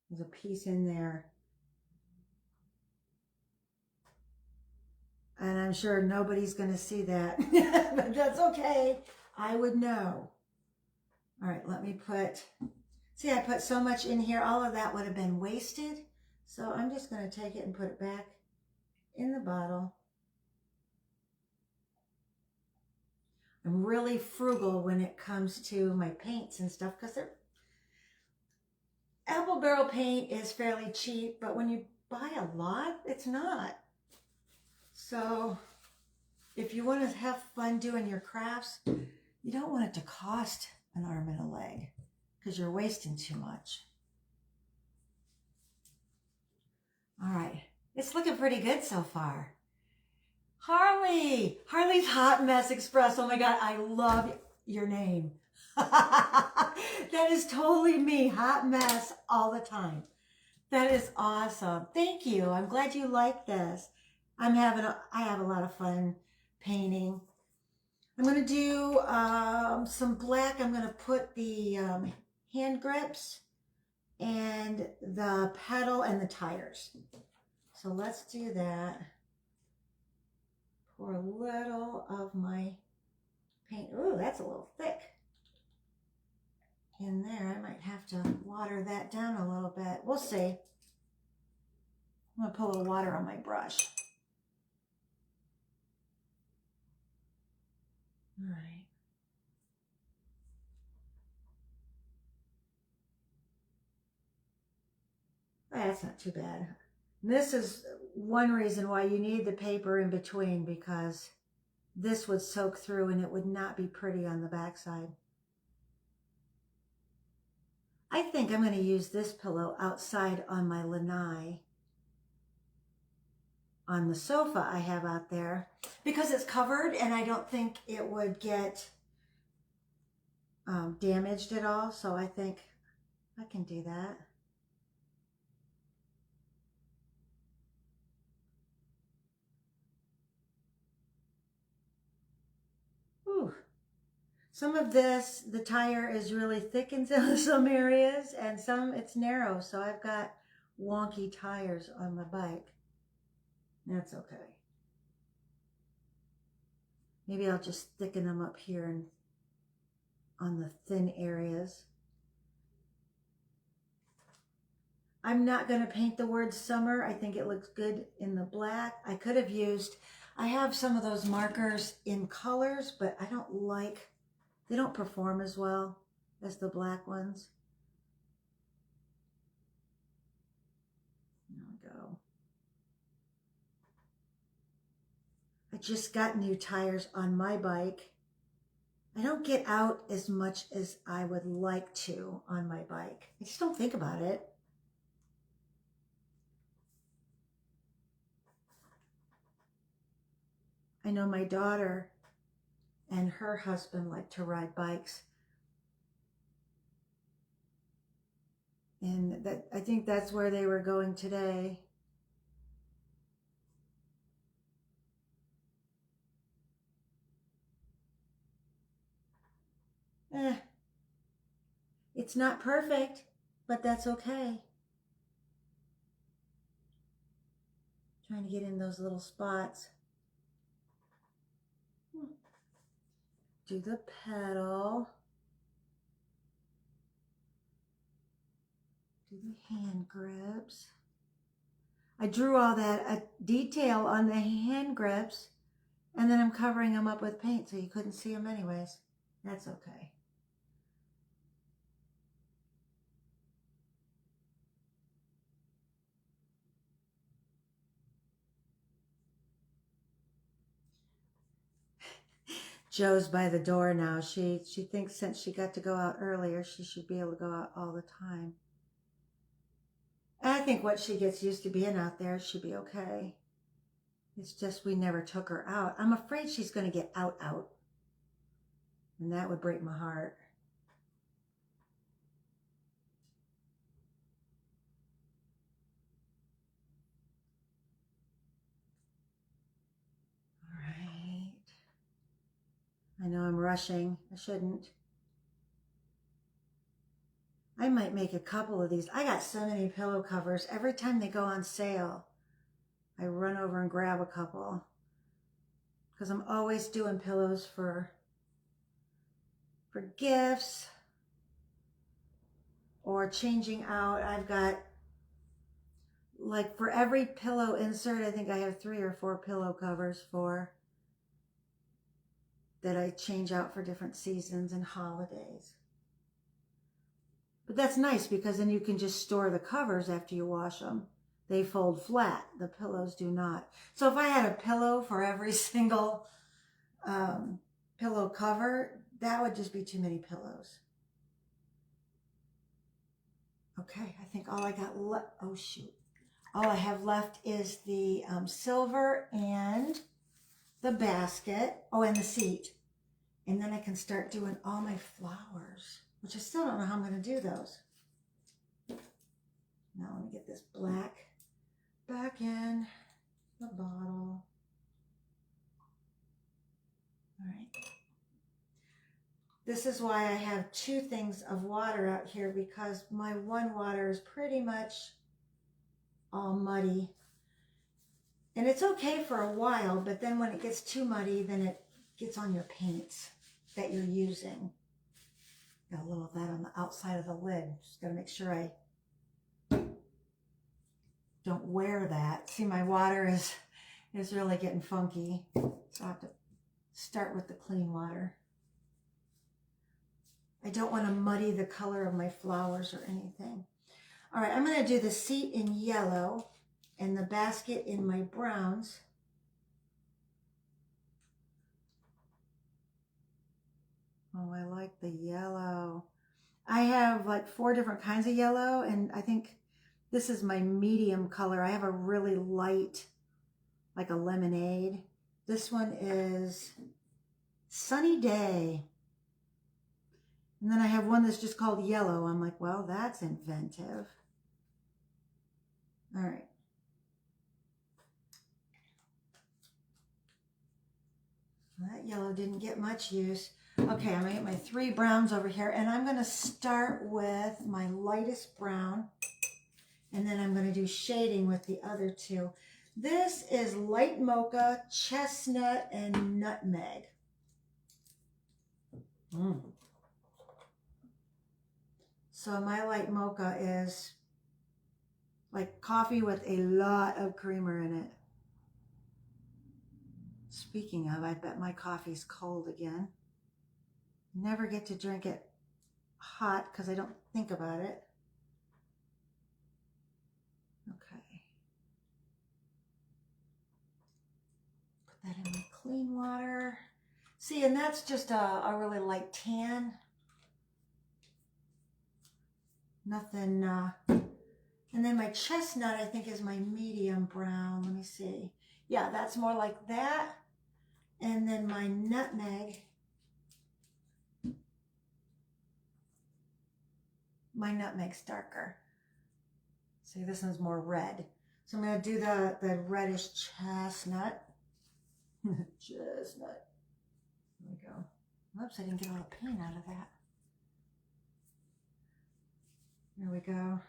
there's a piece in there. And I'm sure nobody's gonna see that, but that's okay. I would know. All right, let me put, see, I put so much in here, all of that would have been wasted. So I'm just gonna take it and put it back in the bottle. I'm really frugal when it comes to my paints and stuff, because apple barrel paint is fairly cheap, but when you buy a lot, it's not. So if you want to have fun doing your crafts, you don't want it to cost an arm and a leg, because you're wasting too much. All right, it's looking pretty good so far. Harley's Hot Mess Express. Oh my God, I love your name. That is totally me, hot mess all the time. That is awesome. Thank you. I'm glad you like this. I have a lot of fun painting. I'm going to do some black. I'm going to put the hand grips and the pedal and the tires. So let's do that. Pour a little of my paint. Ooh, that's a little thick in there. I might have to water that down a little bit. We'll see. I'm going to put a little water on my brush. All right. That's not too bad. This is one reason why you need the paper in between, because this would soak through and it would not be pretty on the backside. I think I'm going to use this pillow outside on my lanai on the sofa I have out there, because it's covered and I don't think it would get damaged at all. So I think I can do that. Ooh. Some of this, the tire is really thick in some areas, and some it's narrow. So I've got wonky tires on my bike. That's okay. Maybe I'll just thicken them up here and on the thin areas. I'm not going to paint the word summer. I think it looks good in the black. I could have used, I have some of those markers in colors, but I don't like, they don't perform as well as the black ones. There we go. I just got new tires on my bike. I don't get out as much as I would like to on my bike. I just don't think about it. I know my daughter and her husband like to ride bikes. And that, I think that's where they were going today. It's not perfect, but that's okay. Trying to get in those little spots. Do the petal. Do the hand grips. I drew all that detail on the hand grips, and then I'm covering them up with paint so you couldn't see them anyways. That's okay. Joe's by the door now. She thinks since she got to go out earlier, she should be able to go out all the time. And I think once she gets used to being out there, she'll be okay. It's just we never took her out. I'm afraid she's going to get out. And that would break my heart. All right. I know I'm rushing. I shouldn't. I might make a couple of these. I got so many pillow covers. Every time they go on sale, I run over and grab a couple. Because I'm always doing pillows for gifts or changing out. I've got, like, for every pillow insert, I think I have 3 or 4 pillow covers that I change out for different seasons and holidays. But that's nice because then you can just store the covers after you wash them. They fold flat. The pillows do not. So if I had a pillow for every single pillow cover, that would just be too many pillows. Okay, I think all I got left, oh shoot. All I have left is the silver and the basket. Oh, and the seat. And then I can start doing all my flowers, which I still don't know how I'm going to do those. Now let me get this black back in the bottle. All right. This is why I have 2 things of water out here, because my one water is pretty much all muddy. And it's okay for a while, but then when it gets too muddy, then it gets on your paints that you're using. Got a little of that on the outside of the lid. Just got to make sure I don't wear that. See, my water is really getting funky. So I have to start with the clean water. I don't want to muddy the color of my flowers or anything. All right, I'm going to do the seat in yellow and the basket in my browns. Oh, I like the yellow. I have like 4 different kinds of yellow, and I think this is my medium color. I have a really light, like a lemonade. This one is Sunny Day. And then I have one that's just called yellow. I'm like, well, that's inventive. All right. Well, that yellow didn't get much use. Okay, I'm going to get my 3 browns over here, and I'm going to start with my lightest brown, and then I'm going to do shading with the other 2. This is light mocha, chestnut, and nutmeg. So my light mocha is like coffee with a lot of creamer in it. Speaking of, I bet my coffee's cold again. Never get to drink it hot because I don't think about it. Okay. Put that in my clean water. See, and that's just a really light tan. Nothing, and then my chestnut, I think, is my medium brown. Let me see. Yeah, that's more like that. And then my nutmeg, my nutmeg's darker. See, this one's more red. So I'm going to do the reddish chestnut. Chestnut. There we go. Oops, I didn't get all the paint out of that. There we go.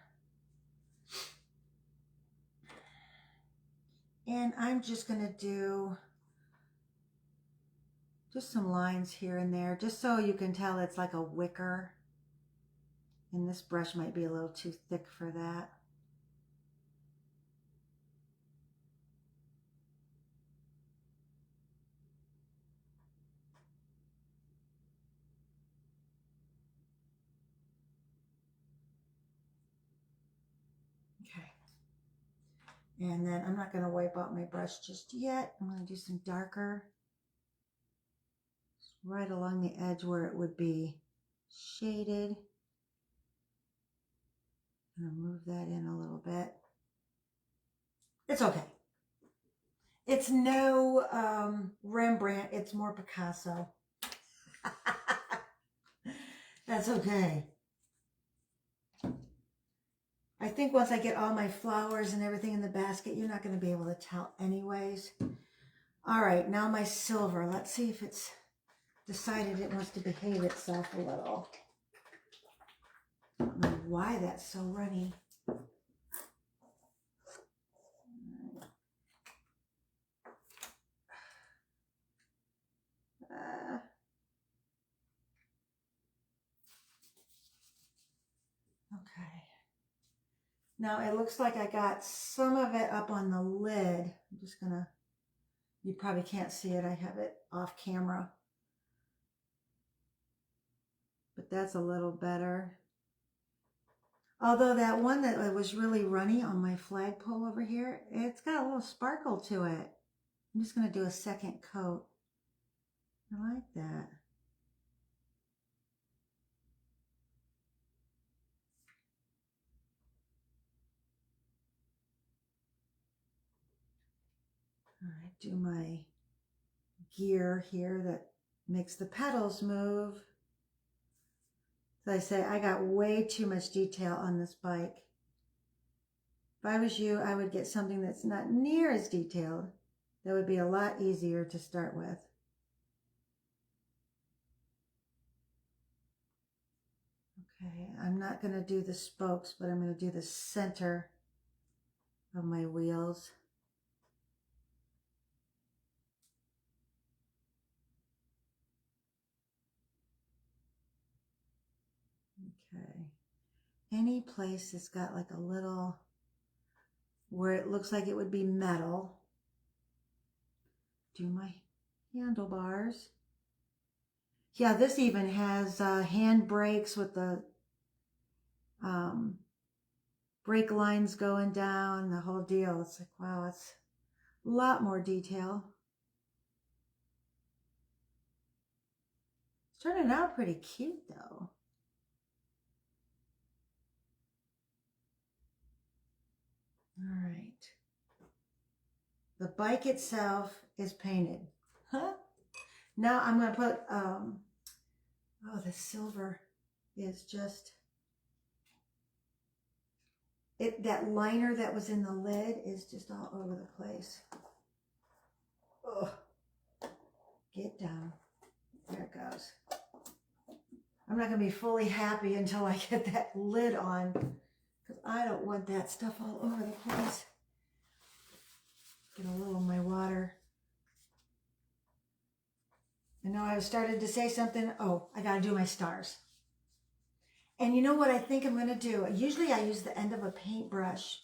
And I'm just going to do just some lines here and there, just so you can tell it's like a wicker. And this brush might be a little too thick for that. Okay. And then I'm not going to wipe out my brush just yet. I'm going to do some darker right along the edge where it would be shaded. I'm going to move that in a little bit. It's okay. It's no Rembrandt. It's more Picasso. That's okay. I think once I get all my flowers and everything in the basket, you're not going to be able to tell anyways. All right, now my silver. Let's see if it's decided it wants to behave itself a little. I don't know why that's so runny. Okay. Now it looks like I got some of it up on the lid. I'm just gonna, you probably can't see it. I have it off camera. But that's a little better. Although that one that was really runny on my flagpole over here, it's got a little sparkle to it. I'm just gonna do a second coat. I like that. All right, do my gear here that makes the petals move. As I say, I got way too much detail on this bike. If I was you, I would get something that's not near as detailed. That would be a lot easier to start with. Okay, I'm not going to do the spokes, but I'm going to do the center of my wheels. Okay. Any place that's got like a little, where it looks like it would be metal. Do my handlebars. Yeah, this even has hand brakes with the brake lines going down, the whole deal. It's like, wow, it's a lot more detail. It's turning out pretty cute though. All right. The bike itself is painted. Huh? Now I'm going to put, oh, the silver is just, that liner that was in the lid is just all over the place. Oh, get down. There it goes. I'm not going to be fully happy until I get that lid on, because I don't want that stuff all over the place. Get a little of my water. I know I started to say something. Oh, I got to do my stars. And you know what I think I'm going to do? Usually I use the end of a paintbrush,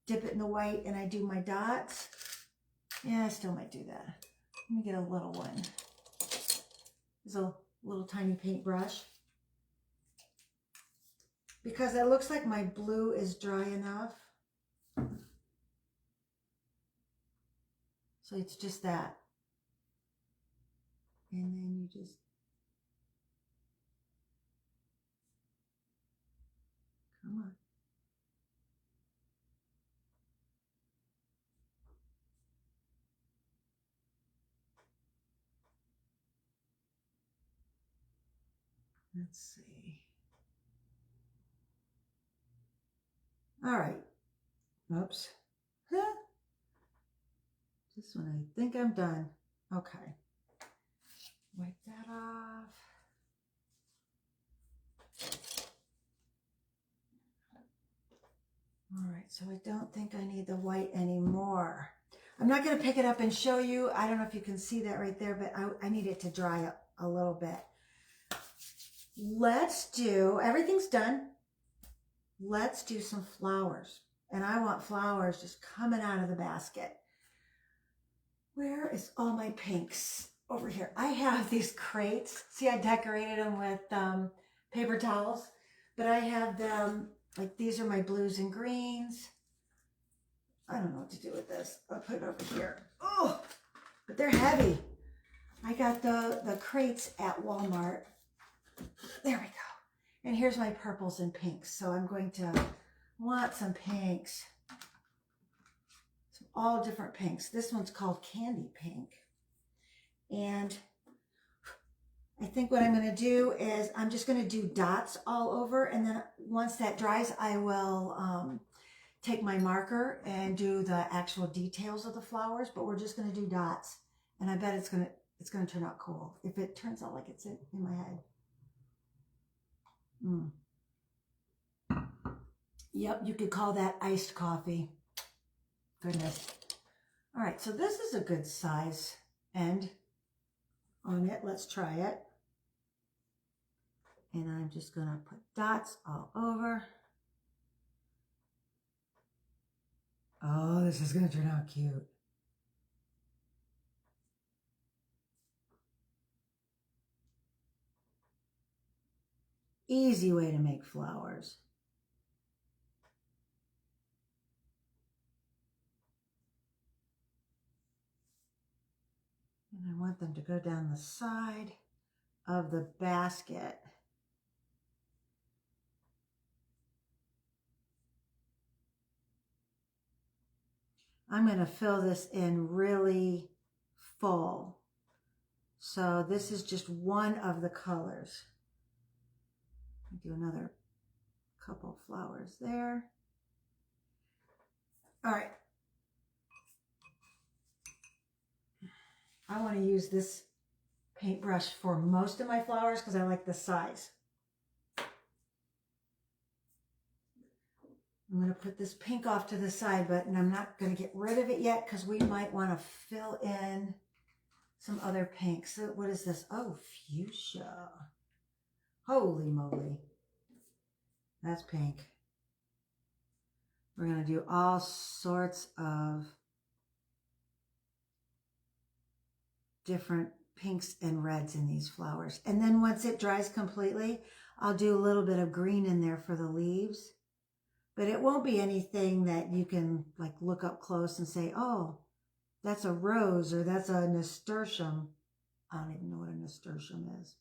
dip it in the white, and I do my dots. Yeah, I still might do that. Let me get a little one. There's a little tiny paintbrush. Because it looks like my blue is dry enough. So it's just that. And then you just come on. Let's see. All right. Oops. This one, I think I'm done. Okay. Wipe that off. All right, so I don't think I need the white anymore. I'm not going to pick it up and show you. I don't know if you can see that right there, but I need it to dry up a little bit. Let's do, everything's done. Let's do some flowers. And I want flowers just coming out of the basket. Where is all my pinks? Over here. I have these crates. See, I decorated them with paper towels, but I have them, like these are my blues and greens. I don't know what to do with this. I'll put it over here. Oh, but they're heavy. I got the crates at Walmart. There we go. And here's my purples and pinks. So I'm going to want some pinks. Some all different pinks. This one's called Candy Pink. And I think what I'm going to do is I'm just going to do dots all over. And then once that dries, I will take my marker and do the actual details of the flowers. But we're just going to do dots. And I bet it's going to turn out cool if it turns out like it's in my head. Yep, you could call that iced coffee. Goodness. All right, so this is a good size end on it. Let's try it. And I'm just going to put dots all over. Oh, this is going to turn out cute. Easy way to make flowers. And I want them to go down the side of the basket. I'm going to fill this in really full. So this is just one of the colors. Do another couple flowers there. All right. I want to use this paintbrush for most of my flowers because I like the size. I'm going to put this pink off to the side, but I'm not going to get rid of it yet because we might want to fill in some other pinks. So what is this? Oh, fuchsia. Holy moly. That's pink. We're going to do all sorts of different pinks and reds in these flowers. And then once it dries completely, I'll do a little bit of green in there for the leaves. But it won't be anything that you can like look up close and say, oh, that's a rose or that's a nasturtium. I don't even know what a nasturtium is.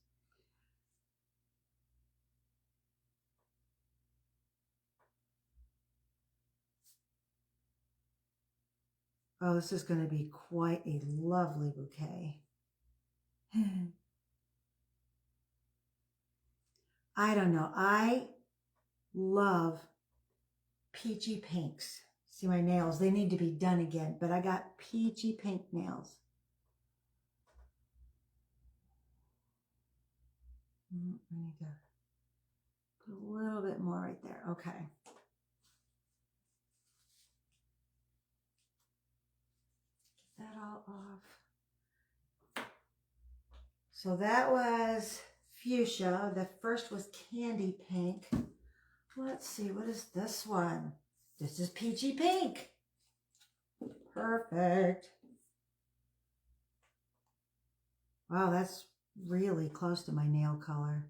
Oh, this is going to be quite a lovely bouquet. I don't know. I love peachy pinks. See my nails? They need to be done again, but I got peachy pink nails. I need to put a little bit more right there. Okay. Get that all off. So that was fuchsia. The first was candy pink. Let's see, what is this one? This is peachy pink. Perfect. Wow, that's really close to my nail color.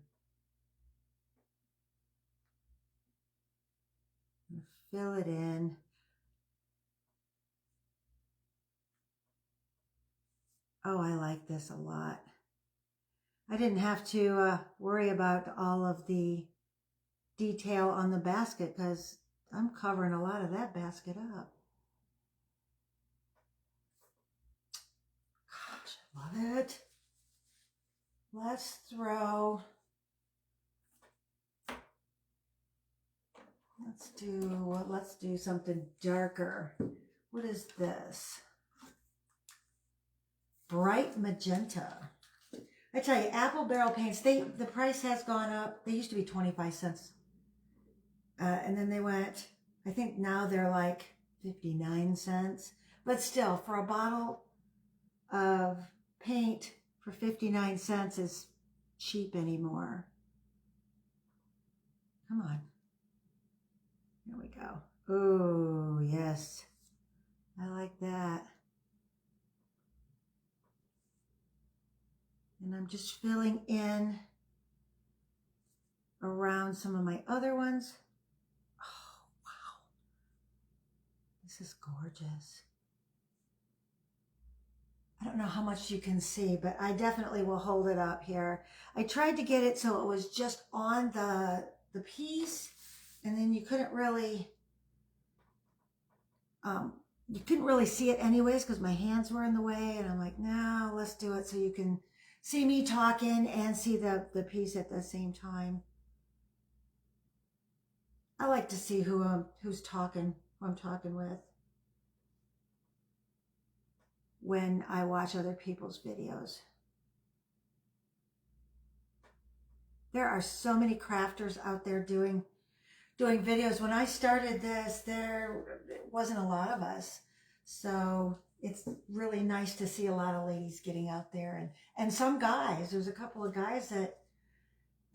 Fill it in. Oh, I like this a lot. I didn't have to worry about all of the detail on the basket because I'm covering a lot of that basket up. Gosh, I love it. Let's do something darker. What is this? Bright magenta. I tell you, apple barrel paints, the price has gone up. They used to be 25 cents. And then they went, I think now they're like 59 cents. But still, for a bottle of paint for 59 cents is cheap anymore. Come on. Here we go. Oh, yes. I like that. And I'm just filling in around some of my other ones. Oh, wow. This is gorgeous. I don't know how much you can see, but I definitely will hold it up here. I tried to get it so it was just on the piece, and then you couldn't really see it anyways because my hands were in the way, and I'm like, no, let's do it so you can see me talking and see the piece at the same time. I like to see who's talking, who I'm talking with when I watch other people's videos. There are so many crafters out there doing videos. When I started this, there wasn't a lot of us. So it's really nice to see a lot of ladies getting out there and some guys. There's a couple of guys that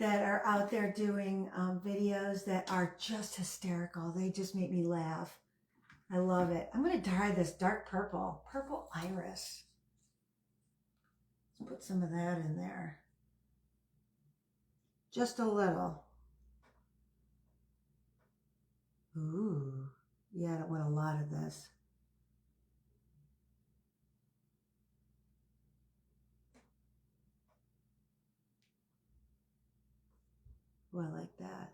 are out there doing videos that are just hysterical. They just make me laugh. I love it. I'm going to dye this dark purple iris. Let's put some of that in there. Just a little. Ooh, yeah, I don't want a lot of this. Oh, I like that.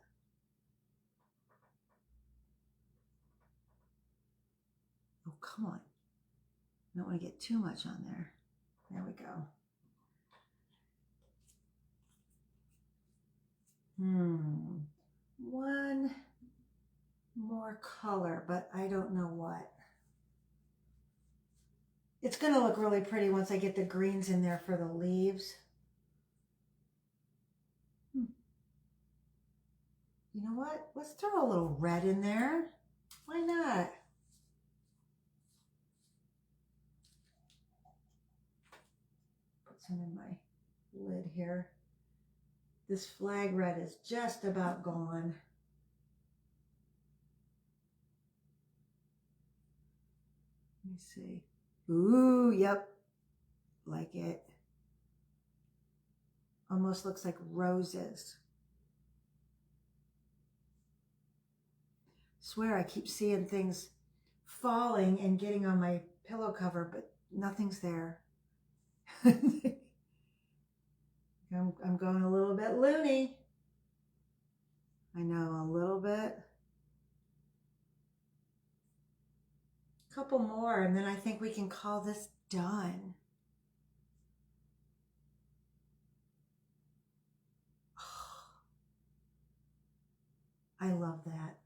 Oh, come on. I don't want to get too much on there. There we go. One more color, but I don't know what. It's going to look really pretty once I get the greens in there for the leaves. You know what? Let's throw a little red in there. Why not? Put some in my lid here. This flag red is just about gone. Let me see. Ooh, yep. Like it. Almost looks like roses. Swear I keep seeing things falling and getting on my pillow cover, but nothing's there. I'm going a little bit loony. I know, a little bit. A couple more, and then I think we can call this done. I love that.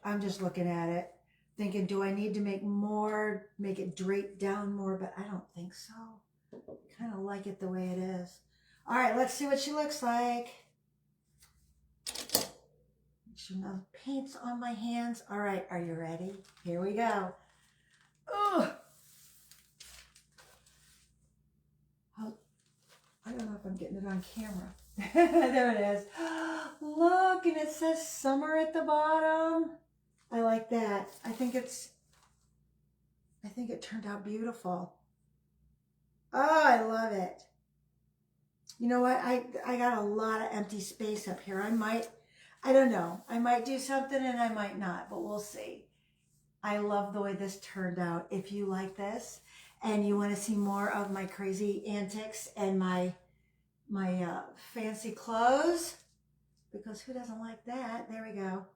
I'm just looking at it, thinking, do I need to make more, make it drape down more? But I don't think so. Kind of like it the way it is. All right, let's see what she looks like. Make sure no paint's on my hands. All right, are you ready? Here we go. Oh, I don't know if I'm getting it on camera. There it is. Look, and it says summer at the bottom. I like that. I think it turned out beautiful. Oh, I love it. You know what? I got a lot of empty space up here. I don't know. I might do something and I might not, but we'll see. I love the way this turned out. If you like this and you want to see more of my crazy antics and my fancy clothes, because who doesn't like that? There we go.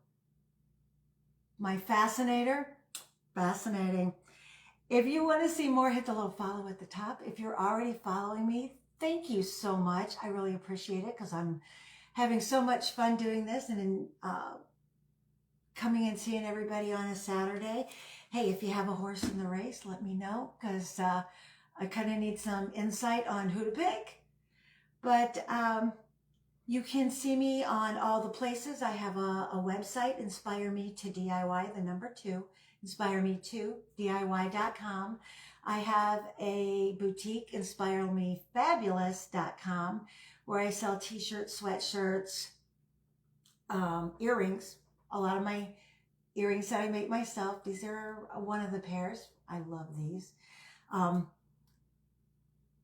My fascinator, fascinating. If you want to see more, hit the little follow at the top. If you're already following me, thank you so much. I really appreciate it because I'm having so much fun doing this and coming and seeing everybody on a Saturday. Hey, if you have a horse in the race, let me know because I kind of need some insight on who to pick. But you can see me on all the places. I have a website, Inspire Me to DIY, the number 2, InspireMe2DIY.com. I have a boutique, InspireMeFabulous.com, where I sell t-shirts, sweatshirts, earrings. A lot of my earrings that I make myself. These are one of the pairs. I love these.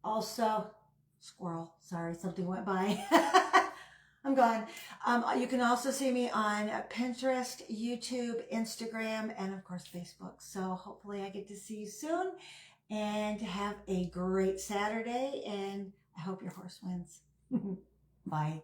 Also, squirrel. Sorry, something went by. I'm gone. You can also see me on Pinterest, YouTube, Instagram, and of course Facebook. So hopefully I get to see you soon and have a great Saturday. And I hope your horse wins. Bye.